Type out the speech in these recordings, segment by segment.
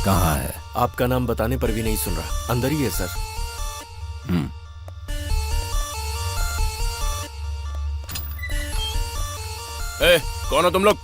कहाँ है? आपका नाम बताने पर भी नहीं सुन रहा। अंदर ही है सर। कौन हो तुम लोग?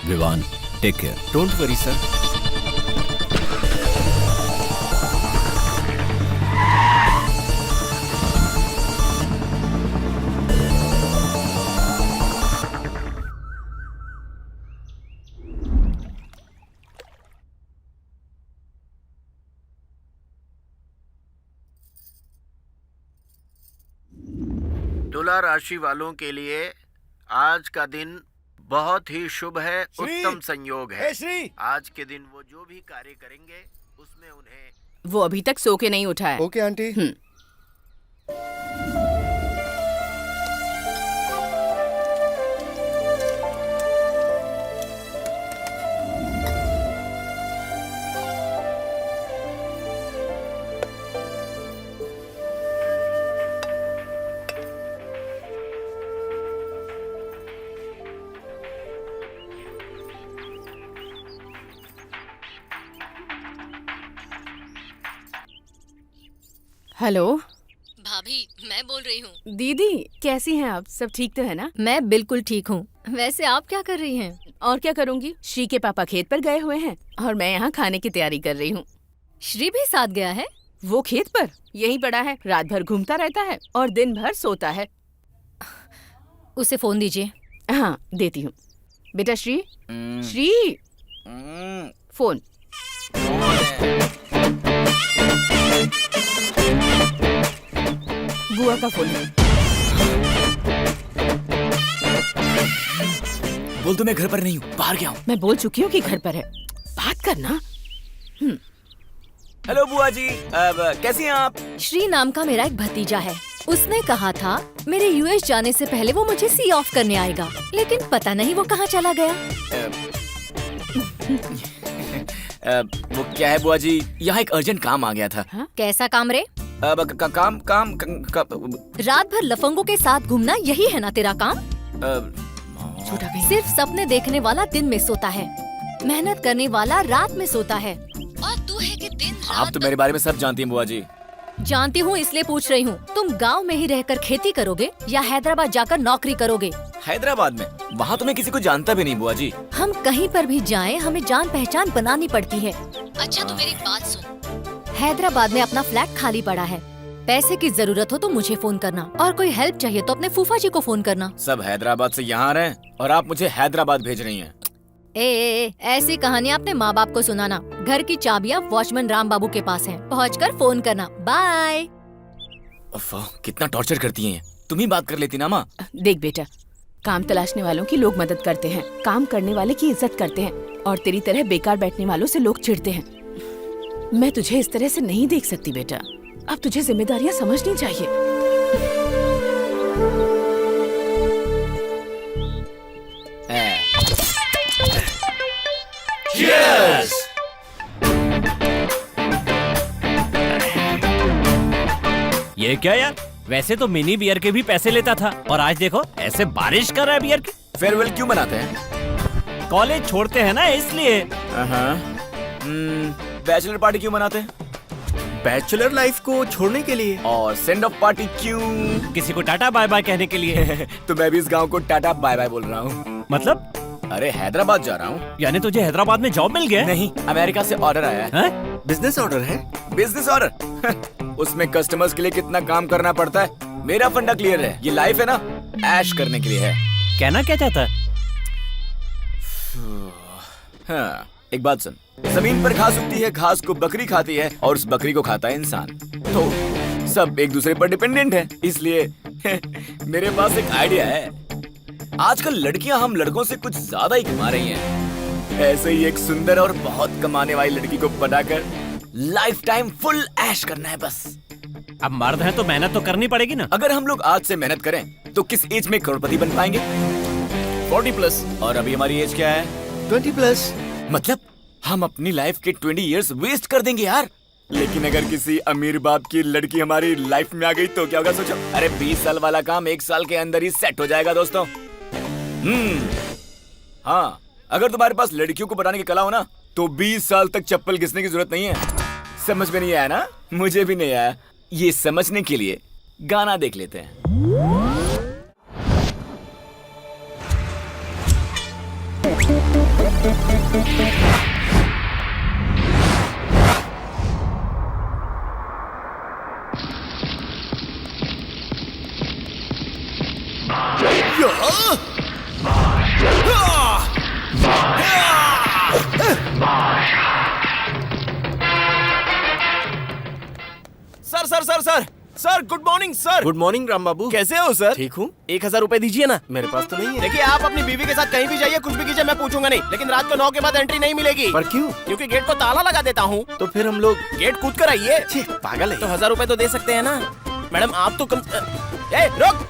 Vivaan, take care. Don't worry sir. तुला राशि वालों के लिए आज का दिन बहुत ही शुभ है, उत्तम संयोग है। श्री, आज के दिन वो जो भी कार्य करेंगे उसमें उन्हें। वो अभी तक सो के नहीं उठा है। Okay aunty. हेलो भाभी, मैं बोल रही हूँ। दीदी, कैसी हैं आप? सब ठीक तो है ना? मैं बिल्कुल ठीक हूँ। वैसे आप क्या कर रही हैं? और क्या करूँगी, श्री के पापा खेत पर गए हुए हैं और मैं यहाँ खाने की तैयारी कर रही हूँ। श्री भी साथ गया है? वो खेत पर यहीं पड़ा है, रात भर घूमता रहता है और दिन भर सोता है। उसे फोन दीजिए। हाँ, देती हूँ। बेटा श्री, श्री, फोन। बुआ का फोन है। बोल तो मैं घर पर नहीं हूँ, बाहर गया हूँ। मैं बोल चुकी हूँ कि घर पर है, बात करना। हेलो बुआ जी, कैसी हैं आप? श्री नाम का मेरा एक भतीजा है। उसने कहा था मेरे यूएस जाने से पहले वो मुझे सी ऑफ करने आएगा, लेकिन पता नहीं वो कहाँ चला गया। वो क्या है बुआ जी, यहाँ एक अर्जेंट काम आ गया था। कैसा काम रे? काम रात भर लफंगों के साथ घूमना, यही है ना तेरा काम? सिर्फ सपने देखने वाला दिन में सोता है, मेहनत करने वाला रात में सोता है, और तू है कि दिन रात। आप तो मेरे बारे में सब जानती हैं बुआ जी। जानती हूँ, इसलिए पूछ रही हूँ। तुम गांव में ही रहकर खेती करोगे या हैदराबाद जाकर नौकरी करोगे? हैदराबाद में? वहाँ तो मैं किसी को जानता भी नहीं बुआ जी। हम कहीं पर भी जाएं, हमें जान पहचान बनानी पड़ती है। अच्छा तो मेरी बात सुन, हैदराबाद में अपना फ्लैट खाली पड़ा है। पैसे की जरूरत हो तो मुझे फोन करना, और कोई हेल्प चाहिए तो अपने फूफा जी को फोन करना। सब हैदराबाद से यहाँ रहे और आप मुझे हैदराबाद भेज रही हैं। ऐसी कहानी अपने माँ बाप को सुनाना। घर की चाबियाँ वॉचमैन राम बाबू के पास हैं। पहुँचकर फोन करना। बाय। कितना टॉर्चर करती हैं। तुम ही बात कर लेती ना माँ। देख बेटा, काम तलाशने वालों की लोग मदद करते हैं, काम करने वाले की इज्जत करते हैं, और तेरी तरह बेकार बैठने वालों से लोग चिढ़ते हैं। मैं तुझे इस तरह से नहीं देख सकती बेटा। अब तुझे जिम्मेदारियाँ समझनी चाहिए। Cheers! ये क्या यार, वैसे तो मिनी बियर के भी पैसे लेता था, और आज देखो ऐसे बारिश कर रहा है बियर की। फेयरवेल क्यों मनाते हैं? कॉलेज छोड़ते हैं ना, इसलिए। बैचलर पार्टी क्यों मनाते हैं? बैचलर लाइफ को छोड़ने के लिए। और सेंड ऑफ पार्टी क्यों? किसी को टाटा बाय बाय कहने के लिए। तो मैं भी इस गांव को टाटा बाय बाय बोल रहा हूँ। मतलब? अरे हैदराबाद जा रहा हूँ। यानी तुझे हैदराबाद में जॉब मिल गया? नहीं, अमेरिका से ऑर्डर आया है। बिजनेस ऑर्डर है? Business order? उसमें कस्टमर्स के लिए कितना काम करना पड़ता है। मेरा फंडा क्लियर है, ये लाइफ है ना, ऐश करने के लिए है। कहना क्या चाहता है? हाँ, एक बात सुन, जमीन पर घास उगती है, घास को बकरी खाती है और उस बकरी को खाता है इंसान। तो सब एक दूसरे पर डिपेंडेंट है, इसलिए मेरे पास एक आइडिया है। आजकल लड़कियां हम लड़कों से कुछ ज्यादा ही कमा रही हैं। ऐसे ही एक सुंदर और बहुत कमाने वाली लड़की को बनाकर लाइफ टाइम फुल ऐश करना है बस। अब मर्द है तो मेहनत तो करनी पड़ेगी ना। अगर हम लोग आज से मेहनत करें तो किस एज में करोड़पति बन पाएंगे? 40+। और अभी हमारी एज क्या है? 20+। मतलब हम अपनी लाइफ के 20 इयर्स वेस्ट कर देंगे यार। लेकिन अगर किसी अमीर बाप की लड़की हमारी लाइफ में आ गई तो क्या होगा सोचो। अरे 20 साल वाला काम 1 साल के अंदर ही सेट हो जाएगा दोस्तों। हाँ, अगर तुम्हारे पास लड़कियों को बनाने की कला हो ना तो 20 साल तक चप्पल घिसने की जरूरत नहीं है। समझ में नहीं आया ना? मुझे भी नहीं आया। ये समझने के लिए गाना देख लेते हैं। Sir sir sir sir sir good morning sir. Good morning Ram Babu. कैसे हो सर? ठीक हूँ। 1000 रुपए दीजिए ना। मेरे पास तो नहीं है। देखिए आप अपनी बीवी के साथ कहीं भी जाइए, कुछ भी कीजिए, मैं पूछूंगा नहीं, लेकिन रात को 9 के बाद एंट्री नहीं मिलेगी। पर क्यों? क्योंकि गेट को ताला लगा देता हूँ। तो फिर हम लोग गेट कूद कर आइए। छी, पागल है। तो 1000 रुपए तो दे सकते हैं ना मैडम? आप तो कम रुक।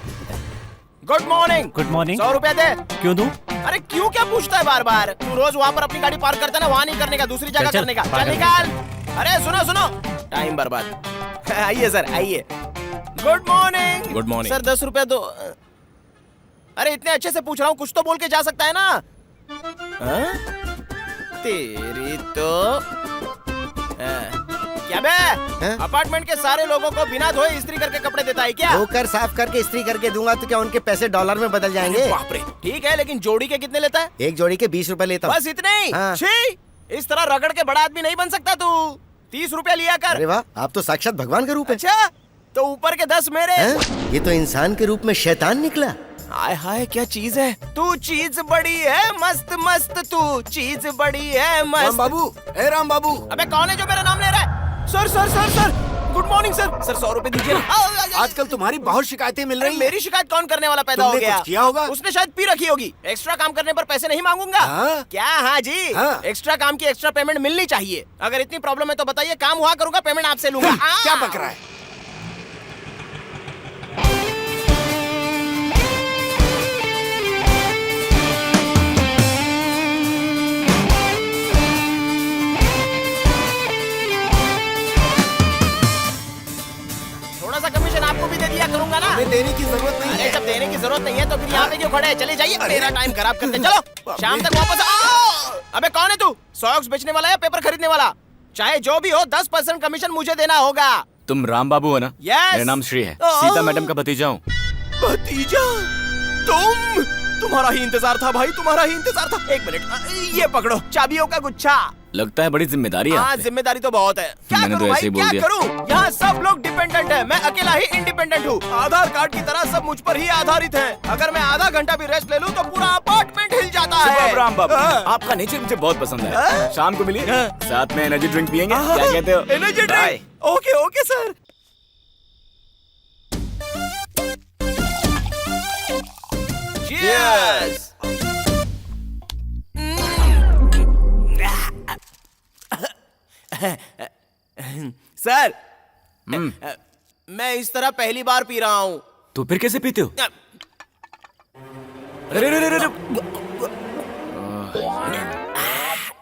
Good morning. Good morning. 100 रुपए दे। क्यों दूं? अरे क्यों क्या पूछता है बार बार? तू रोज वहाँ पर अपनी गाड़ी पार्क करता है ना, वहाँ नहीं करने का, दूसरी जगह चल, करने का। पागल। चल निकाल। अरे सुनो सुनो, टाइम बर्बाद। आइए सर आइए। Good morning. Good morning. Sir 10 रुपए दो। अरे इतने अच्छे से पूछ रहा हूँ, कुछ तो बोल के जा सकता है ना? हाँ? तेरी तो क्या बे? अपार्टमेंट के सारे लोगों को बिना धोए इस्त्री करके कपड़े देता है क्या? धोकर साफ करके इस्त्री करके दूंगा तो क्या उनके पैसे डॉलर में बदल जाएंगे? बाप रे। ठीक है, लेकिन जोड़ी के कितने लेता है? एक जोड़ी के 20 रुपए लेता हूँ। बस इतने ही? हाँ। छी, इस तरह रगड़ के बड़ा आदमी नहीं बन सकता तू। 30 रुपए लिया कर। अरे वाह, आप तो साक्षात भगवान के रूप है। अच्छा, तो ऊपर के 10 मेरे। हैं? ये तो इंसान के रूप में शैतान निकला। हाय हाय, क्या चीज है तू? चीज बड़ी है मस्त मस्त, तू चीज बड़ी है मस्त। राम बाबू, ए राम बाबू। अबे कौन है जो मेरा नाम ले रहा है? Sir sir sir sir good morning sir. Sir 100 रुपए दीजिए ना। आजकल तुम्हारी बहुत शिकायतें मिल रही हैं। मेरी शिकायत कौन करने वाला पैदा हो तुमने गया? कुछ किया होगा? उसने शायद पी रखी होगी। एक्स्ट्रा काम करने पर पैसे नहीं मांगूंगा। हाँ? क्या? हाँ जी। हाँ। एक्स्ट्रा काम की एक्स्ट्रा पेमेंट मिलनी चाहिए। अगर इतनी प्रॉब्लम है तो बताइए, काम हुआ करूंगा, पेमेंट आपसे लूंगा। क्या बक रहा है? थोड़ा सा कमीशन आपको भी दे दिया करूंगा ना। हमें देने की जरूरत नहीं अरे है। जब देने की जरूरत नहीं है तो फिर यहाँ पे क्यों खड़े हैं? चले जाइए, मेरा टाइम खराब करते। चलो शाम तक वापस आओ। अबे कौन है तू? सॉक्स बेचने वाला या पेपर खरीदने वाला? चाहे जो भी हो, 10% कमीशन मुझे देना होगा। तुम राम बाबू हो ना? Yes। मेरा नाम श्री है, सीता मैडम का भतीजा हूँ। भतीजा? तुम्हारा ही इंतजार था भाई, तुम्हारा ही इंतजार था। एक मिनट, ये पकड़ो चाबियों का गुच्छा। लगता है बड़ी जिम्मेदारी है हाँ, आप पे। जिम्मेदारी तो बहुत है। क्या मैंने तो करूं ऐसे ही भाई, बोल क्या दिया। करूं? यहाँ सब लोग डिपेंडेंट है, मैं अकेला ही इंडिपेंडेंट हूँ। आधार कार्ड की तरह सब मुझ पर ही आधारित है। अगर मैं आधा घंटा भी रेस्ट ले लूं तो पूरा अपार्टमेंट हिल जाता है। सुबह राम बाबू, हाँ। आपका नेचर मुझे बहुत पसंद है। हाँ। शाम को मिलिए, हाँ। साथ में एनर्जी ड्रिंक पियेंगे। क्या कहते हो? Energy Bye। Drink? Okay okay sir. Cheers। Sir, मैं इस तरह पहली बार पी रहा हूँ। तो फिर कैसे पीते हो? अरे अरे अरे अरे,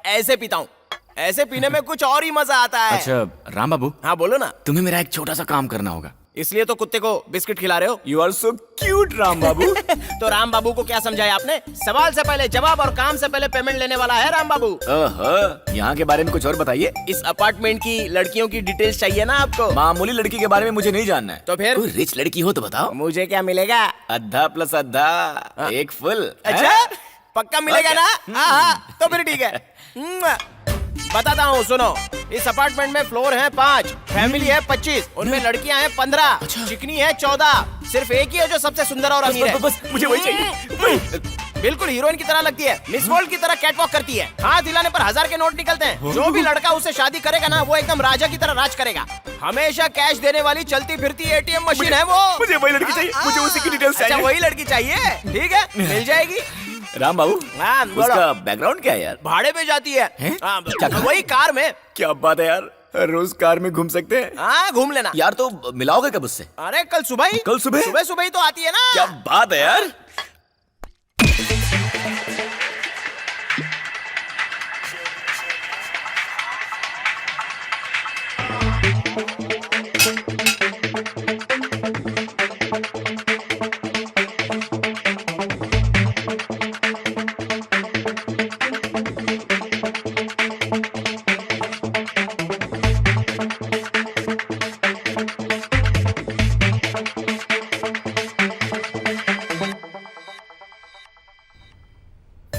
ऐसे पीता हूँ। ऐसे पीने में कुछ और ही मजा आता है। अच्छा राम बाबू, हाँ बोलो ना। तुम्हें मेरा एक छोटा सा काम करना होगा। इसलिए तो कुत्ते को बिस्किट खिला रहे हो? You are so cute Ram Babu. तो राम बाबू को क्या समझाया आपने? सवाल से पहले जवाब और काम से पहले पेमेंट लेने वाला है राम बाबू। ओहो, यहाँ के बारे में कुछ और बताइए। इस अपार्टमेंट की लड़कियों की डिटेल्स चाहिए ना आपको? मामूली लड़की के बारे में मुझे नहीं जानना है। तो फिर? कोई रिच लड़की हो तो बताओ। मुझे क्या मिलेगा? आधा प्लस आधा, एक फुल। अच्छा, पक्का मिलेगा ना? हाँ, तो फिर ठीक है। बताता हूँ, सुनो। इस अपार्टमेंट में फ्लोर है 5, फैमिली है 25, उनमें लड़कियां हैं 15, चिकनी है 14, सिर्फ एक ही है जो सबसे सुंदर और अमीर है। बस मुझे वही चाहिए। बिल्कुल हीरोइन की तरह लगती है, मिस वर्ल्ड की तरह कैटवॉक करती है। हाथ हिलाने पर 1000 के नोट निकलते हैं। जो भी लड़का उससे शादी करेगा ना, वो एकदम राजा की तरह राज करेगा। हमेशा कैश देने वाली चलती फिरती ATM मशीन है वो। मुझे वही लड़की चाहिए, मुझे उसी की डिटेल्स अच्छा चाहिए। वही लड़की चाहिए, ठीक है, मिल जाएगी। राम बाबू, हाँ, बोलो। उसका बैकग्राउंड क्या है यार? भाड़े पे जाती है। हाँ, वही कार में। क्या बात है यार, रोज कार में घूम सकते हैं। हाँ, घूम लेना यार। तो मिलाओगे कब उससे? अरे कल सुबह ही। कल सुबह? सुबह सुबह ही तो आती है ना। क्या बात है यार।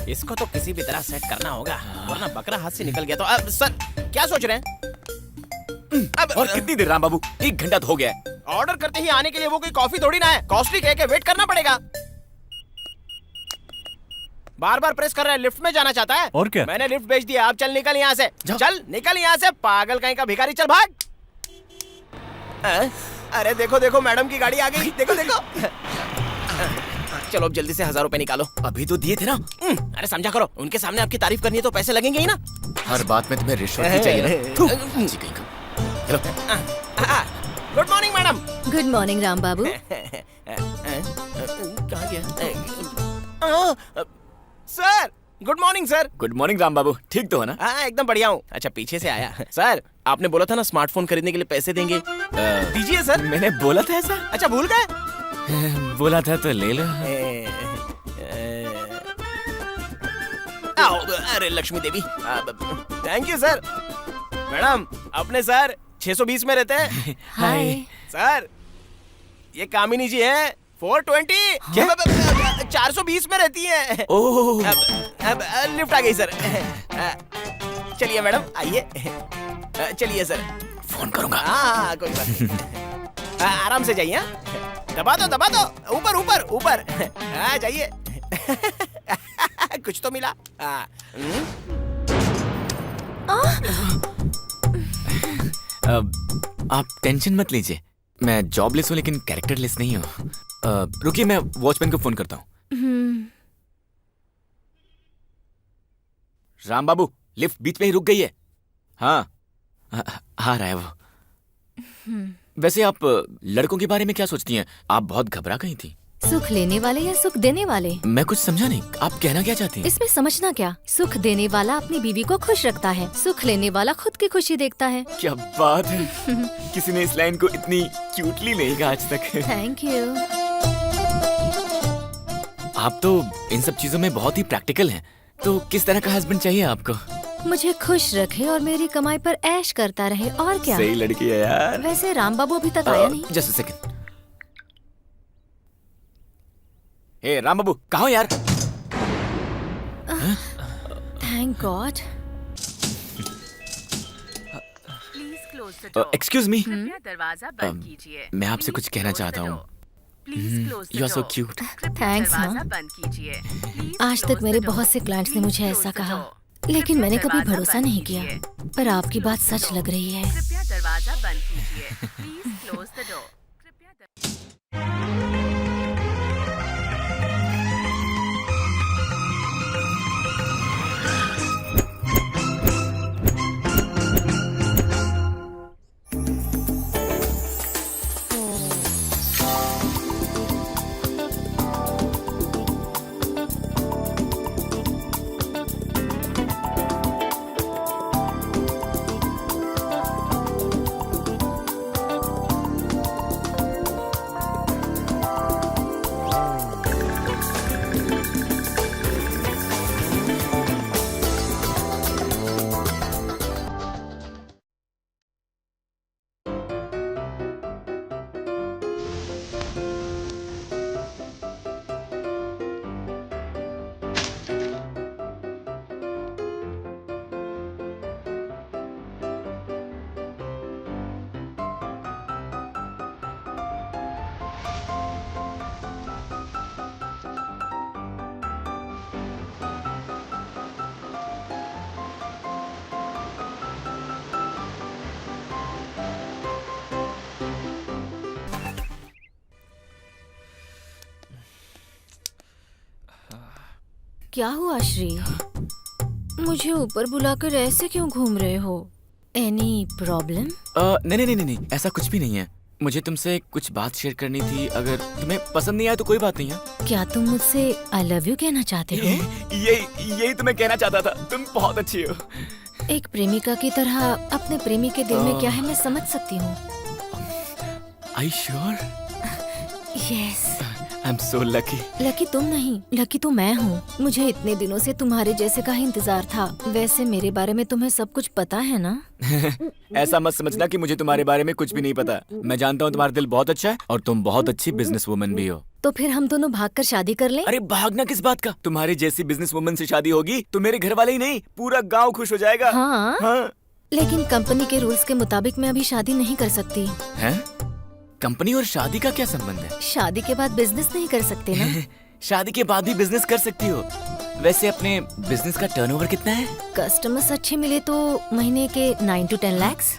इसको तो किसी भी तरह सेट करना होगा, वरना बकरा हाथ से निकल गया तो। अब सर क्या सोच रहे हैं? अब और कितनी देर राम बाबू? 1 घंटा तो हो गया है। ऑर्डर करते ही आने के लिए वो कोई कॉफी थोड़ी ना है, कॉस्टली केक है, वेट करना पड़ेगा। बार बार प्रेस कर रहा है, लिफ्ट में जाना चाहता है। और क्या? मैंने लिफ्ट भेज दिया, अब चल निकल यहाँ से। चल निकल यहाँ से, पागल कहीं का भिखारी, चल भाग। अरे देखो देखो, मैडम की गाड़ी आ गई, देखो देखो। चलो अब जल्दी से 1000 रुपए निकालो। अभी तो दिए थे ना। अरे समझा करो, उनके सामने आपकी तारीफ करनी है तो पैसे लगेंगे ही ना। हर बात में तुम्हें रिश्वत ही चाहिए ना। थू, जी कहीं का। Hello. Good morning madam. Good morning Ram Babu. कहाँ गया? Sir good morning sir. Good morning Ram Babu, ठीक तो हो ना? हाँ एकदम बढ़िया हूँ। अच्छा पीछे से आया। सर आपने बोला था ना स्मार्टफोन खरीदने के लिए पैसे देंगे, दीजिए सर। मैंने बोला था ऐसा? अच्छा भूल गए? बोला था तो ले लो। आओ, अरे लक्ष्मी देवी, थैंक यू सर। मैडम अपने सर 620 में रहते हैं। हाय। सर ये कामिनी जी है 420। 420 में रहती है। ओह। अब लिफ्ट आ गई सर। चलिए मैडम आइए। चलिए सर। फोन करूंगा। हाँ कोई बात नहीं। आराम से जाइए। दबा दो ऊपर ऊपर ऊपर। हाँ जाइए। कुछ तो मिला। आप टेंशन मत लीजिए, मैं जॉबलेस हूँ लेकिन कैरेक्टरलेस नहीं हूँ। रुकिए मैं वॉचमैन को फोन करता हूँ। राम बाबू, लिफ्ट बीच में ही रुक गई है। हाँ आ रहा है वो। वैसे आप लड़कों के बारे में क्या सोचती हैं? आप बहुत घबरा गई थी। सुख लेने वाले या सुख देने वाले? मैं कुछ समझा नहीं, आप कहना क्या चाहती हैं? इसमें समझना क्या? सुख देने वाला अपनी बीवी को खुश रखता है, सुख लेने वाला खुद की खुशी देखता है। क्या बात है, किसी ने इस लाइन को इतनी क्यूटली नहीं कहा आज तक। Thank you. आप तो इन सब चीजों में बहुत ही प्रैक्टिकल हैं। तो किस तरह का हस्बैंड चाहिए आपको? मुझे खुश रखे और मेरी कमाई पर ऐश करता रहे, और क्या। सही लड़की है यार। वैसे राम बाबू अभी तक आया नहीं। Just a second. ए राम बाबू कहाँ हो यार? Thank God. एक्सक्यूज मी, दरवाजा बंद कीजिए। मैं आपसे कुछ कहना चाहता हूँ। You are so cute. Thanks. हाँ, आज तक मेरे बहुत से क्लाइंट्स ने मुझे ऐसा कहा, लेकिन मैंने कभी भरोसा नहीं किया, पर आपकी बात सच लग रही है। कृपया दरवाजा बंद कीजिए। Please close the door. क्या हुआ श्री? मुझे ऊपर बुलाकर ऐसे क्यों घूम रहे हो? Any problem? नहीं नहीं नहीं नहीं, ऐसा कुछ भी नहीं है। मुझे तुमसे कुछ बात शेयर करनी थी। अगर तुम्हें पसंद नहीं आया तो कोई बात नहीं है। क्या तुम मुझसे आई लव यू कहना चाहते हो? यही तुम्हें कहना चाहता था। तुम बहुत अच्छी हो। एक प्रेमिका की तरह अपने प्रेमी के दिल में क्या है मैं समझ सकती हूँ। Are you sure? Yes. I'm so lucky. Lucky तुम नहीं, लकी तो मैं हूँ। मुझे इतने दिनों से तुम्हारे जैसे का ही इंतजार था। वैसे मेरे बारे में तुम्हें सब कुछ पता है ना? ऐसा मत समझना कि मुझे तुम्हारे बारे में कुछ भी नहीं पता। मैं जानता हूँ तुम्हारा दिल बहुत अच्छा है और तुम बहुत अच्छी बिजनेस वुमन भी हो। तो फिर हम दोनों भागकर शादी कर लें? अरे भागना किस बात का? तुम्हारी जैसी बिजनेस वुमन से शादी होगी तो मेरे घर वाले ही नहीं पूरा गाँव खुश हो जाएगा। हाँ। लेकिन कंपनी के रूल्स के मुताबिक मैं अभी शादी नहीं कर सकती। हैं? कंपनी और शादी का क्या संबंध है? शादी के बाद बिजनेस नहीं कर सकते ना? शादी के बाद भी बिजनेस कर सकती हो। वैसे अपने बिजनेस का टर्नओवर कितना है? कस्टमर्स अच्छे मिले तो महीने के 9 to 10 lakhs।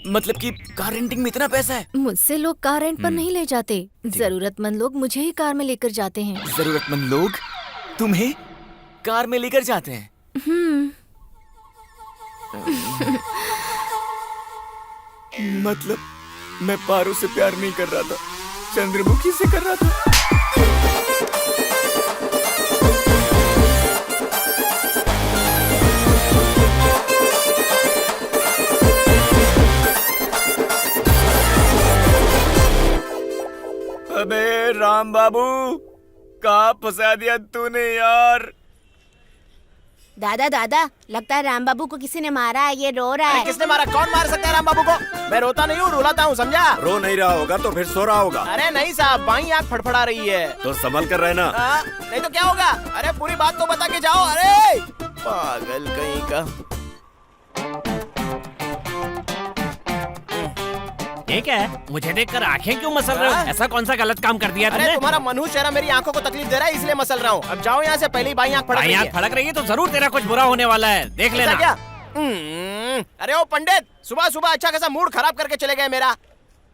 मतलब कि कार रेंटिंग में इतना पैसा है? मुझसे लोग कार रेंट पर नहीं ले जाते। जरूरतमंद लोग मुझे ही कार में लेकर जाते हैं। जरूरतमंद लोग तुम्हें कार में लेकर जाते हैं? मतलब मैं पारू से प्यार नहीं कर रहा था, चंद्रमुखी से कर रहा था। अबे राम बाबू, कहाँ फंसा दिया तूने यार? दादा दादा, लगता है राम बाबू को किसी ने मारा है, ये रो रहा है। किसने मारा? कौन मार सकता है राम बाबू को? मैं रोता नहीं हूँ, रुलाता हूँ, समझा? रो नहीं रहा होगा तो फिर सो रहा होगा। अरे नहीं साहब, बाई आँख फड़फड़ा रही है। तो संभल कर रहना। नहीं तो क्या होगा? अरे पूरी बात तो बता के जाओ। अरे पागल कहीं का। ये क्या है? मुझे देखकर आंखें क्यों मसल रहे हो? ऐसा कौन सा गलत काम कर दिया अरे तुमने? तुम्हारा मनहूस चेहरा मेरी आंखों को तकलीफ दे रहा है, इसलिए मसल रहा हूँ। अब जाओ यहाँ से, पहली बाई आँख फड़क रही है। आँख फड़क रही है तो जरूर तेरा कुछ बुरा होने वाला है, देख लेना। क्या? अरे ओ पंडित, सुबह सुबह अच्छा खासा मूड खराब करके चले गए मेरा।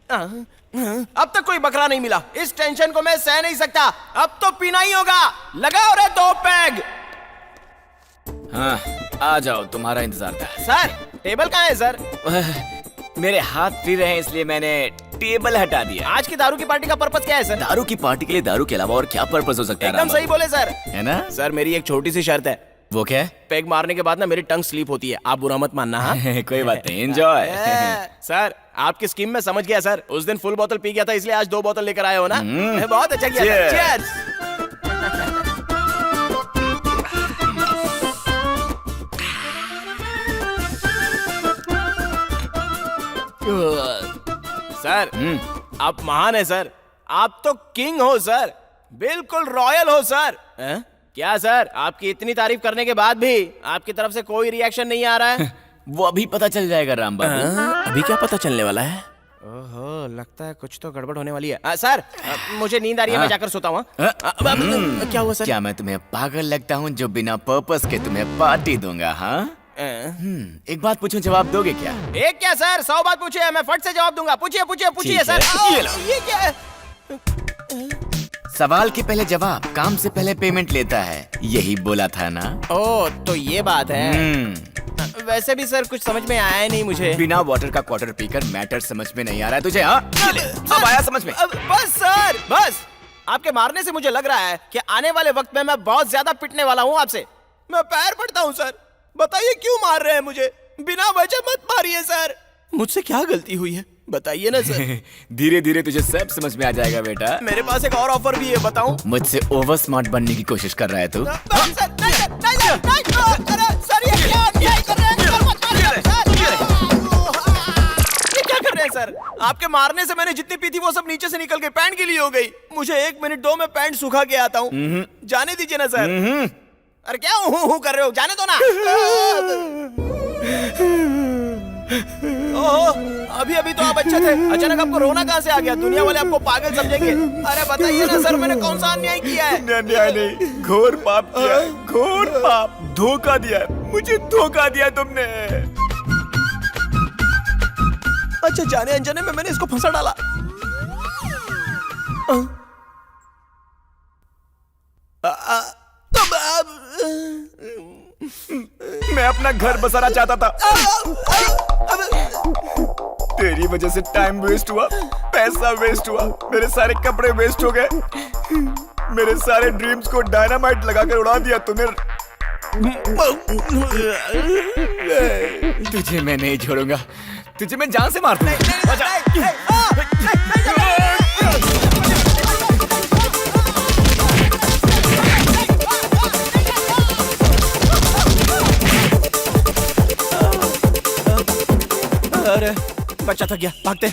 अब तक कोई बकरा नहीं मिला। इस टेंशन को मैं सह नहीं सकता। अब तो पीना ही होगा। लगाओ रे 2 पैग। हाँ, आ जाओ, तुम्हारा इंतजार था। सर टेबल कहाँ है सर? मेरे हाथ फ्री रहे इसलिए मैंने टेबल हटा दिया। आज की दारू की पार्टी का पर्पस क्या है सर? दारू की पार्टी के लिए दारू के अलावा और क्या पर्पस हो सकता है? एकदम सही बोले सर। है ना? सर मेरी एक छोटी सी शर्त है। वो क्या है? पैग मारने के बाद ना मेरी टंग स्लीप होती है, आप बुरा मत मानना। हाँ कोई बात नहीं, एंजॉय। सर आपकी स्कीम में समझ गया सर। उस दिन फुल बोतल पी गया था, इसलिए आज 2 बोतल लेकर आए हो ना? बहुत अच्छा किया। चीयर्स। सर आप महान है सर। आप तो किंग हो सर, बिल्कुल रॉयल हो सर। क्या सर, आपकी इतनी तारीफ करने के बाद भी आपकी तरफ से कोई रिएक्शन नहीं आ रहा है? वो अभी पता चल जाएगा राम बाबू। अभी क्या पता चलने वाला है? ओहो, लगता है कुछ तो गड़बड़ होने वाली है। सर मुझे नींद आ रही है, मैं जाकर सोता हूँ। क्या हुआ सर? क्या मैं तुम्हें पागल लगता हूँ जो बिना पर्पस के तुम्हें पार्टी दूंगा? हाँ, एक बात पूछूं, जवाब दोगे क्या? एक क्या सर, 100 बात पूछिए, मैं फट से जवाब दूंगा। पूछिए पूछिए पूछिए सर। ये क्या है? सवाल के पहले जवाब, काम से पहले पेमेंट लेता है, यही बोला था ना? ओ तो ये बात है। वैसे भी सर कुछ समझ में आया नहीं मुझे। बिना वाटर का क्वार्टर पीकर मैटर समझ में नहीं आ रहा है तुझे? हाँ, अब आया समझ में? बस सर बस। आपके मारने से मुझे लग रहा है कि आने वाले वक्त में मैं बहुत ज्यादा पिटने वाला हूँ आपसे। मैं पैर पड़ता हूँ सर, बताइए क्यों मार रहे हैं मुझे? बिना वजह मत मारिए सर। मुझसे क्या गलती हुई है बताइए ना सर। धीरे धीरे तुझे सब समझ में आ जाएगा बेटा। मेरे पास एक और ऑफर भी है, बताऊं? मुझसे ओवर स्मार्ट बनने की कोशिश कर रहा है तू? सर आपके मारने से मैंने जितनी पी थी वो सब नीचे से निकल गई, पैंट गीली हो गई। मुझे 1 मिनट दो, मैं पैंट सुखा के आता हूँ। जाने दीजिए ना सर। अरे क्या हूँ कर रहे हो, जाने दो ना। ओहो, अभी अभी तो आप अच्छे थे, अचानक आपको रोना कहाँ से आ गया? दुनिया वाले आपको पागल समझेंगे। अरे बताइए ना सर, मैंने कौन सा अन्याय किया है? अन्याय नहीं, घोर पाप किया है, घोर पाप। धोखा दिया है मुझे, धोखा दिया तुमने। अच्छा, जाने अनजाने में मैंने इसको फंसा डाला। अपना घर बसाना चाहता था। तेरी वजह से टाइम वेस्ट हुआ, पैसा वेस्ट हुआ, मेरे सारे कपड़े वेस्ट हो गए, मेरे सारे ड्रीम्स को डायनामाइट लगाकर उड़ा दिया तूने। तुझे मैं नहीं छोड़ूंगा, तुझे मैं जान से मार दूंगा। अरे बच्चा थक गया, भागते।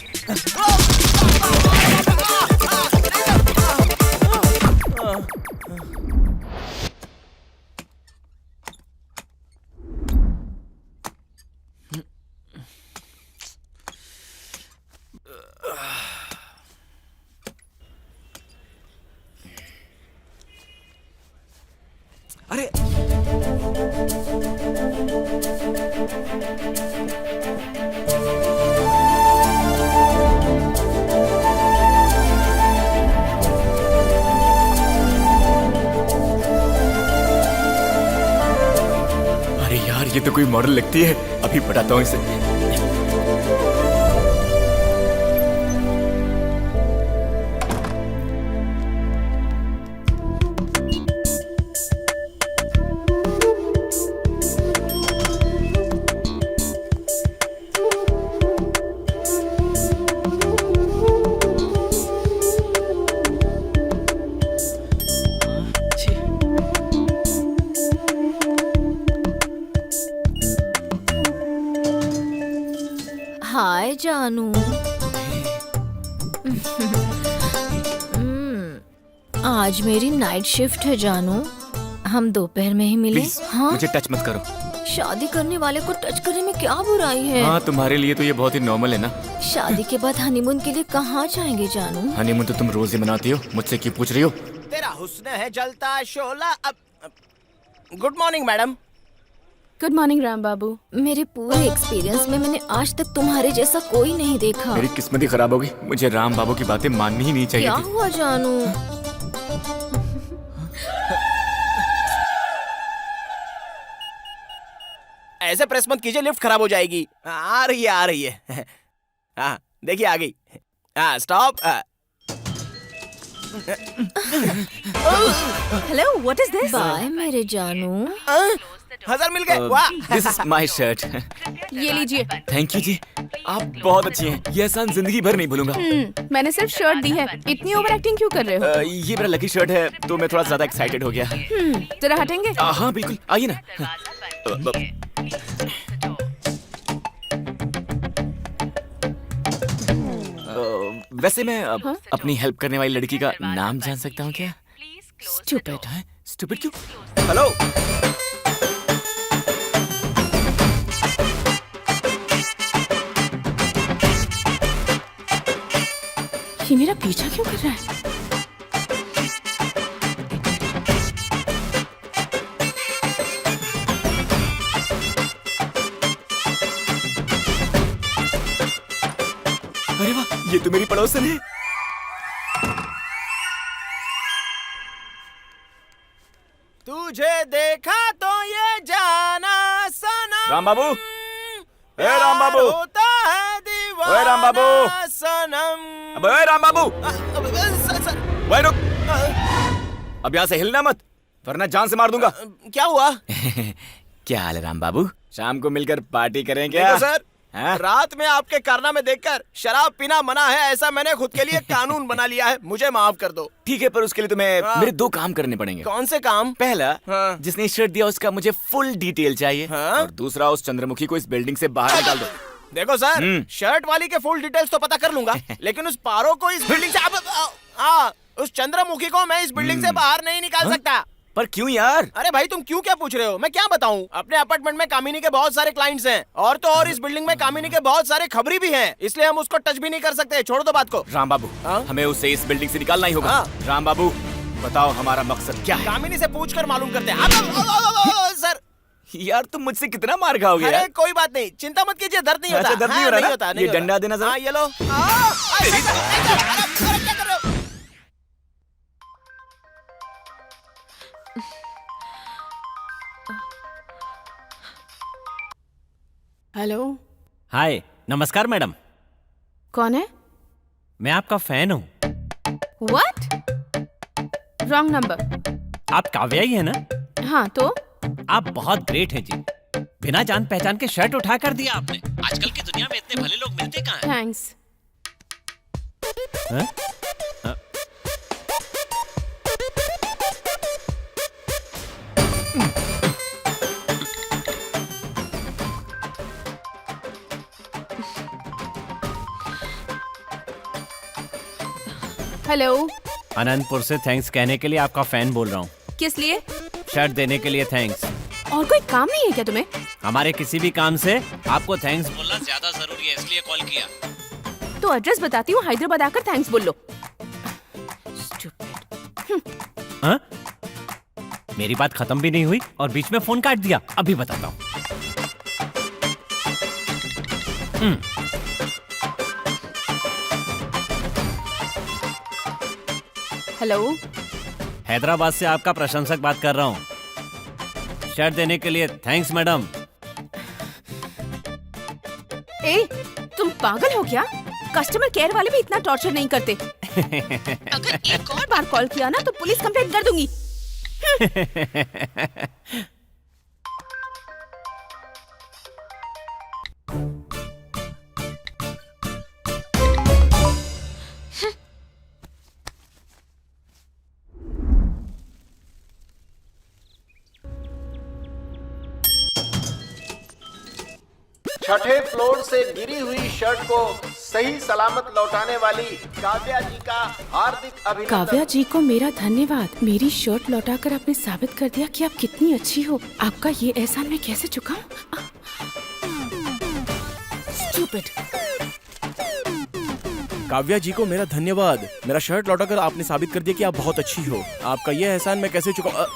अरे यार ये तो कोई मॉडल लगती है, अभी पटाता हूँ इसे। हाय जानू। आज मेरी नाइट शिफ्ट है जानू, हम दोपहर में ही मिले। प्लीज हाँ? मुझे टच मत करो। शादी करने वाले को टच करने में क्या बुराई है? हाँ तुम्हारे लिए तो ये बहुत ही नॉर्मल है ना। शादी के बाद हनीमून के लिए कहाँ जाएंगे जानू? हनीमून तो तुम रोज ही मनाती हो, मुझसे क्यों पूछ रही हो? तेरा हुस्न है जलता शोला। अब good morning madam. Good morning Ram Babu. मेरे पूरे एक्सपीरियंस में मैंने आज तक तुम्हारे जैसा कोई नहीं देखा। मेरी किस्मत ही खराब होगी, मुझे राम बाबू की बातें माननी ही नहीं चाहिए क्या थी। हुआ जानू? ऐसे प्रेस मत कीजिए, लिफ्ट खराब हो जाएगी। आ रही है। हाँ देखिए आ गई। हाँ stop. Hello, what is this? Bye मेरे जानू। 1000 मिल गए। वाह। This is my shirt. ये लीजिए। थैंक यू जी, आप बहुत अच्छी हैं, ये एहसान जिंदगी भर नहीं भूलूंगा। मैंने सिर्फ शर्ट दी है, इतनी ओवर एक्टिंग क्यों कर रहे हो? ये मेरा लकी शर्ट है तो मैं थोड़ा ज्यादा एक्साइटेड हो गया। जरा हटेंगे? हाँ बिल्कुल, आइए ना। वैसे मैं अपनी हेल्प करने वाली लड़की का नाम जान सकता हूँ क्या? स्टूपिड। स्टूपिड क्यों? हेलो। ये मेरा पीछा क्यों कर रहा है? अरे वाह, ये तो मेरी पड़ोसन है। तुझे देखा तो ये जाना सनम। राम बाबू, ए राम बाबू, होता है दीवाना। ओए राम बाबू, सनम। अबे ओए राम बाबू, सर, वही रुक। अब यहाँ से हिलना मत, वरना जान से मार दूंगा। क्या हुआ? क्या हाल है राम बाबू? शाम को मिलकर पार्टी करें क्या? देखो सर, हाँ? रात में आपके कारनामे देखकर शराब पीना मना है, ऐसा मैंने खुद के लिए कानून बना लिया है। मुझे माफ कर दो। ठीक है, पर उसके लिए तुम्हें हाँ। मेरे 2 काम करने पड़ेंगे। कौन से काम? पहला, हाँ। जिसने शर्ट दिया उसका मुझे फुल डिटेल चाहिए। हाँ? और दूसरा, उस चंद्रमुखी को इस बिल्डिंग से बाहर निकाल दो। देखो सर, शर्ट वाली के फुल डिटेल्स तो पता कर लूंगा, लेकिन उस पारो को इस बिल्डिंग से उस चंद्रमुखी को मैं इस बिल्डिंग से बाहर नहीं निकाल सकता। पर क्यों यार? अरे भाई तुम क्यों क्या पूछ रहे हो? मैं क्या बताऊं? अपने अपार्टमेंट में कामिनी के बहुत सारे क्लाइंट्स हैं, और तो और इस बिल्डिंग में कामिनी के बहुत सारे खबरी भी हैं, इसलिए हम उसको टच भी नहीं कर सकते। छोड़ दो बात को। राम बाबू, हाँ? हमें उसे इस बिल्डिंग से निकालना ही होगा। हाँ। राम बाबू, बताओ हमारा मकसद क्या है? कामिनी से पूछकर मालूम करते हैं। सर यार तुम मुझसे कितना मार खाओगे अरे यार? कोई बात नहीं, चिंता मत कीजिए, दर्द नहीं होता। अच्छा, दर्द नहीं हो रहा ना? ये डंडा देना जरा। हाँ ये लो। क्या कर रहे हो? हेलो, हाय, नमस्कार मैडम। कौन है? मैं आपका फैन हूँ। व्हाट? Wrong number. आप काव्या ही है ना? हाँ तो? आप बहुत ग्रेट हैं जी। बिना जान पहचान के शर्ट उठा कर दिया आपने। आजकल की दुनिया में इतने भले लोग मिलते कहाँ हैं? थैंक्स। हैं? हेलो, अनंतपुर से थैंक्स कहने के लिए आपका फैन बोल रहा हूँ। किस लिए? शर्ट देने के लिए थैंक्स। और कोई काम नहीं है क्या तुम्हें? हमारे किसी भी काम से आपको थैंक्स बोलना ज्यादा जरूरी है, इसलिए कॉल किया। तो एड्रेस बताती हूँ, हैदराबाद आकर थैंक्स बोल लो। हाँ? मेरी बात खत्म भी नहीं हुई और बीच में फोन काट दिया। अभी बताता हूँ। हेलो, हैदराबाद से आपका प्रशंसक बात कर रहा हूँ। शर्ट देने के लिए थैंक्स मैडम। ए, तुम पागल हो क्या? कस्टमर केयर वाले भी इतना टॉर्चर नहीं करते। अगर एक और बार कॉल किया ना तो पुलिस कंप्लेंट कर दूंगी। छठे फ्लोर से गिरी हुई शर्ट को सही सलामत लौटाने वाली काव्या जी का हार्दिक अभिनंदन। काव्या जी को मेरा धन्यवाद। मेरी शर्ट लौटाकर आपने साबित कर दिया कि आप कितनी अच्छी हो। आपका ये एहसान मैं कैसे चुकाऊं? Stupid. काव्या जी को मेरा धन्यवाद। मेरा शर्ट लौटाकर आपने साबित कर दिया कि आप बहुत अच्छी हो। आपका ये एहसान मैं कैसे चुकाऊं?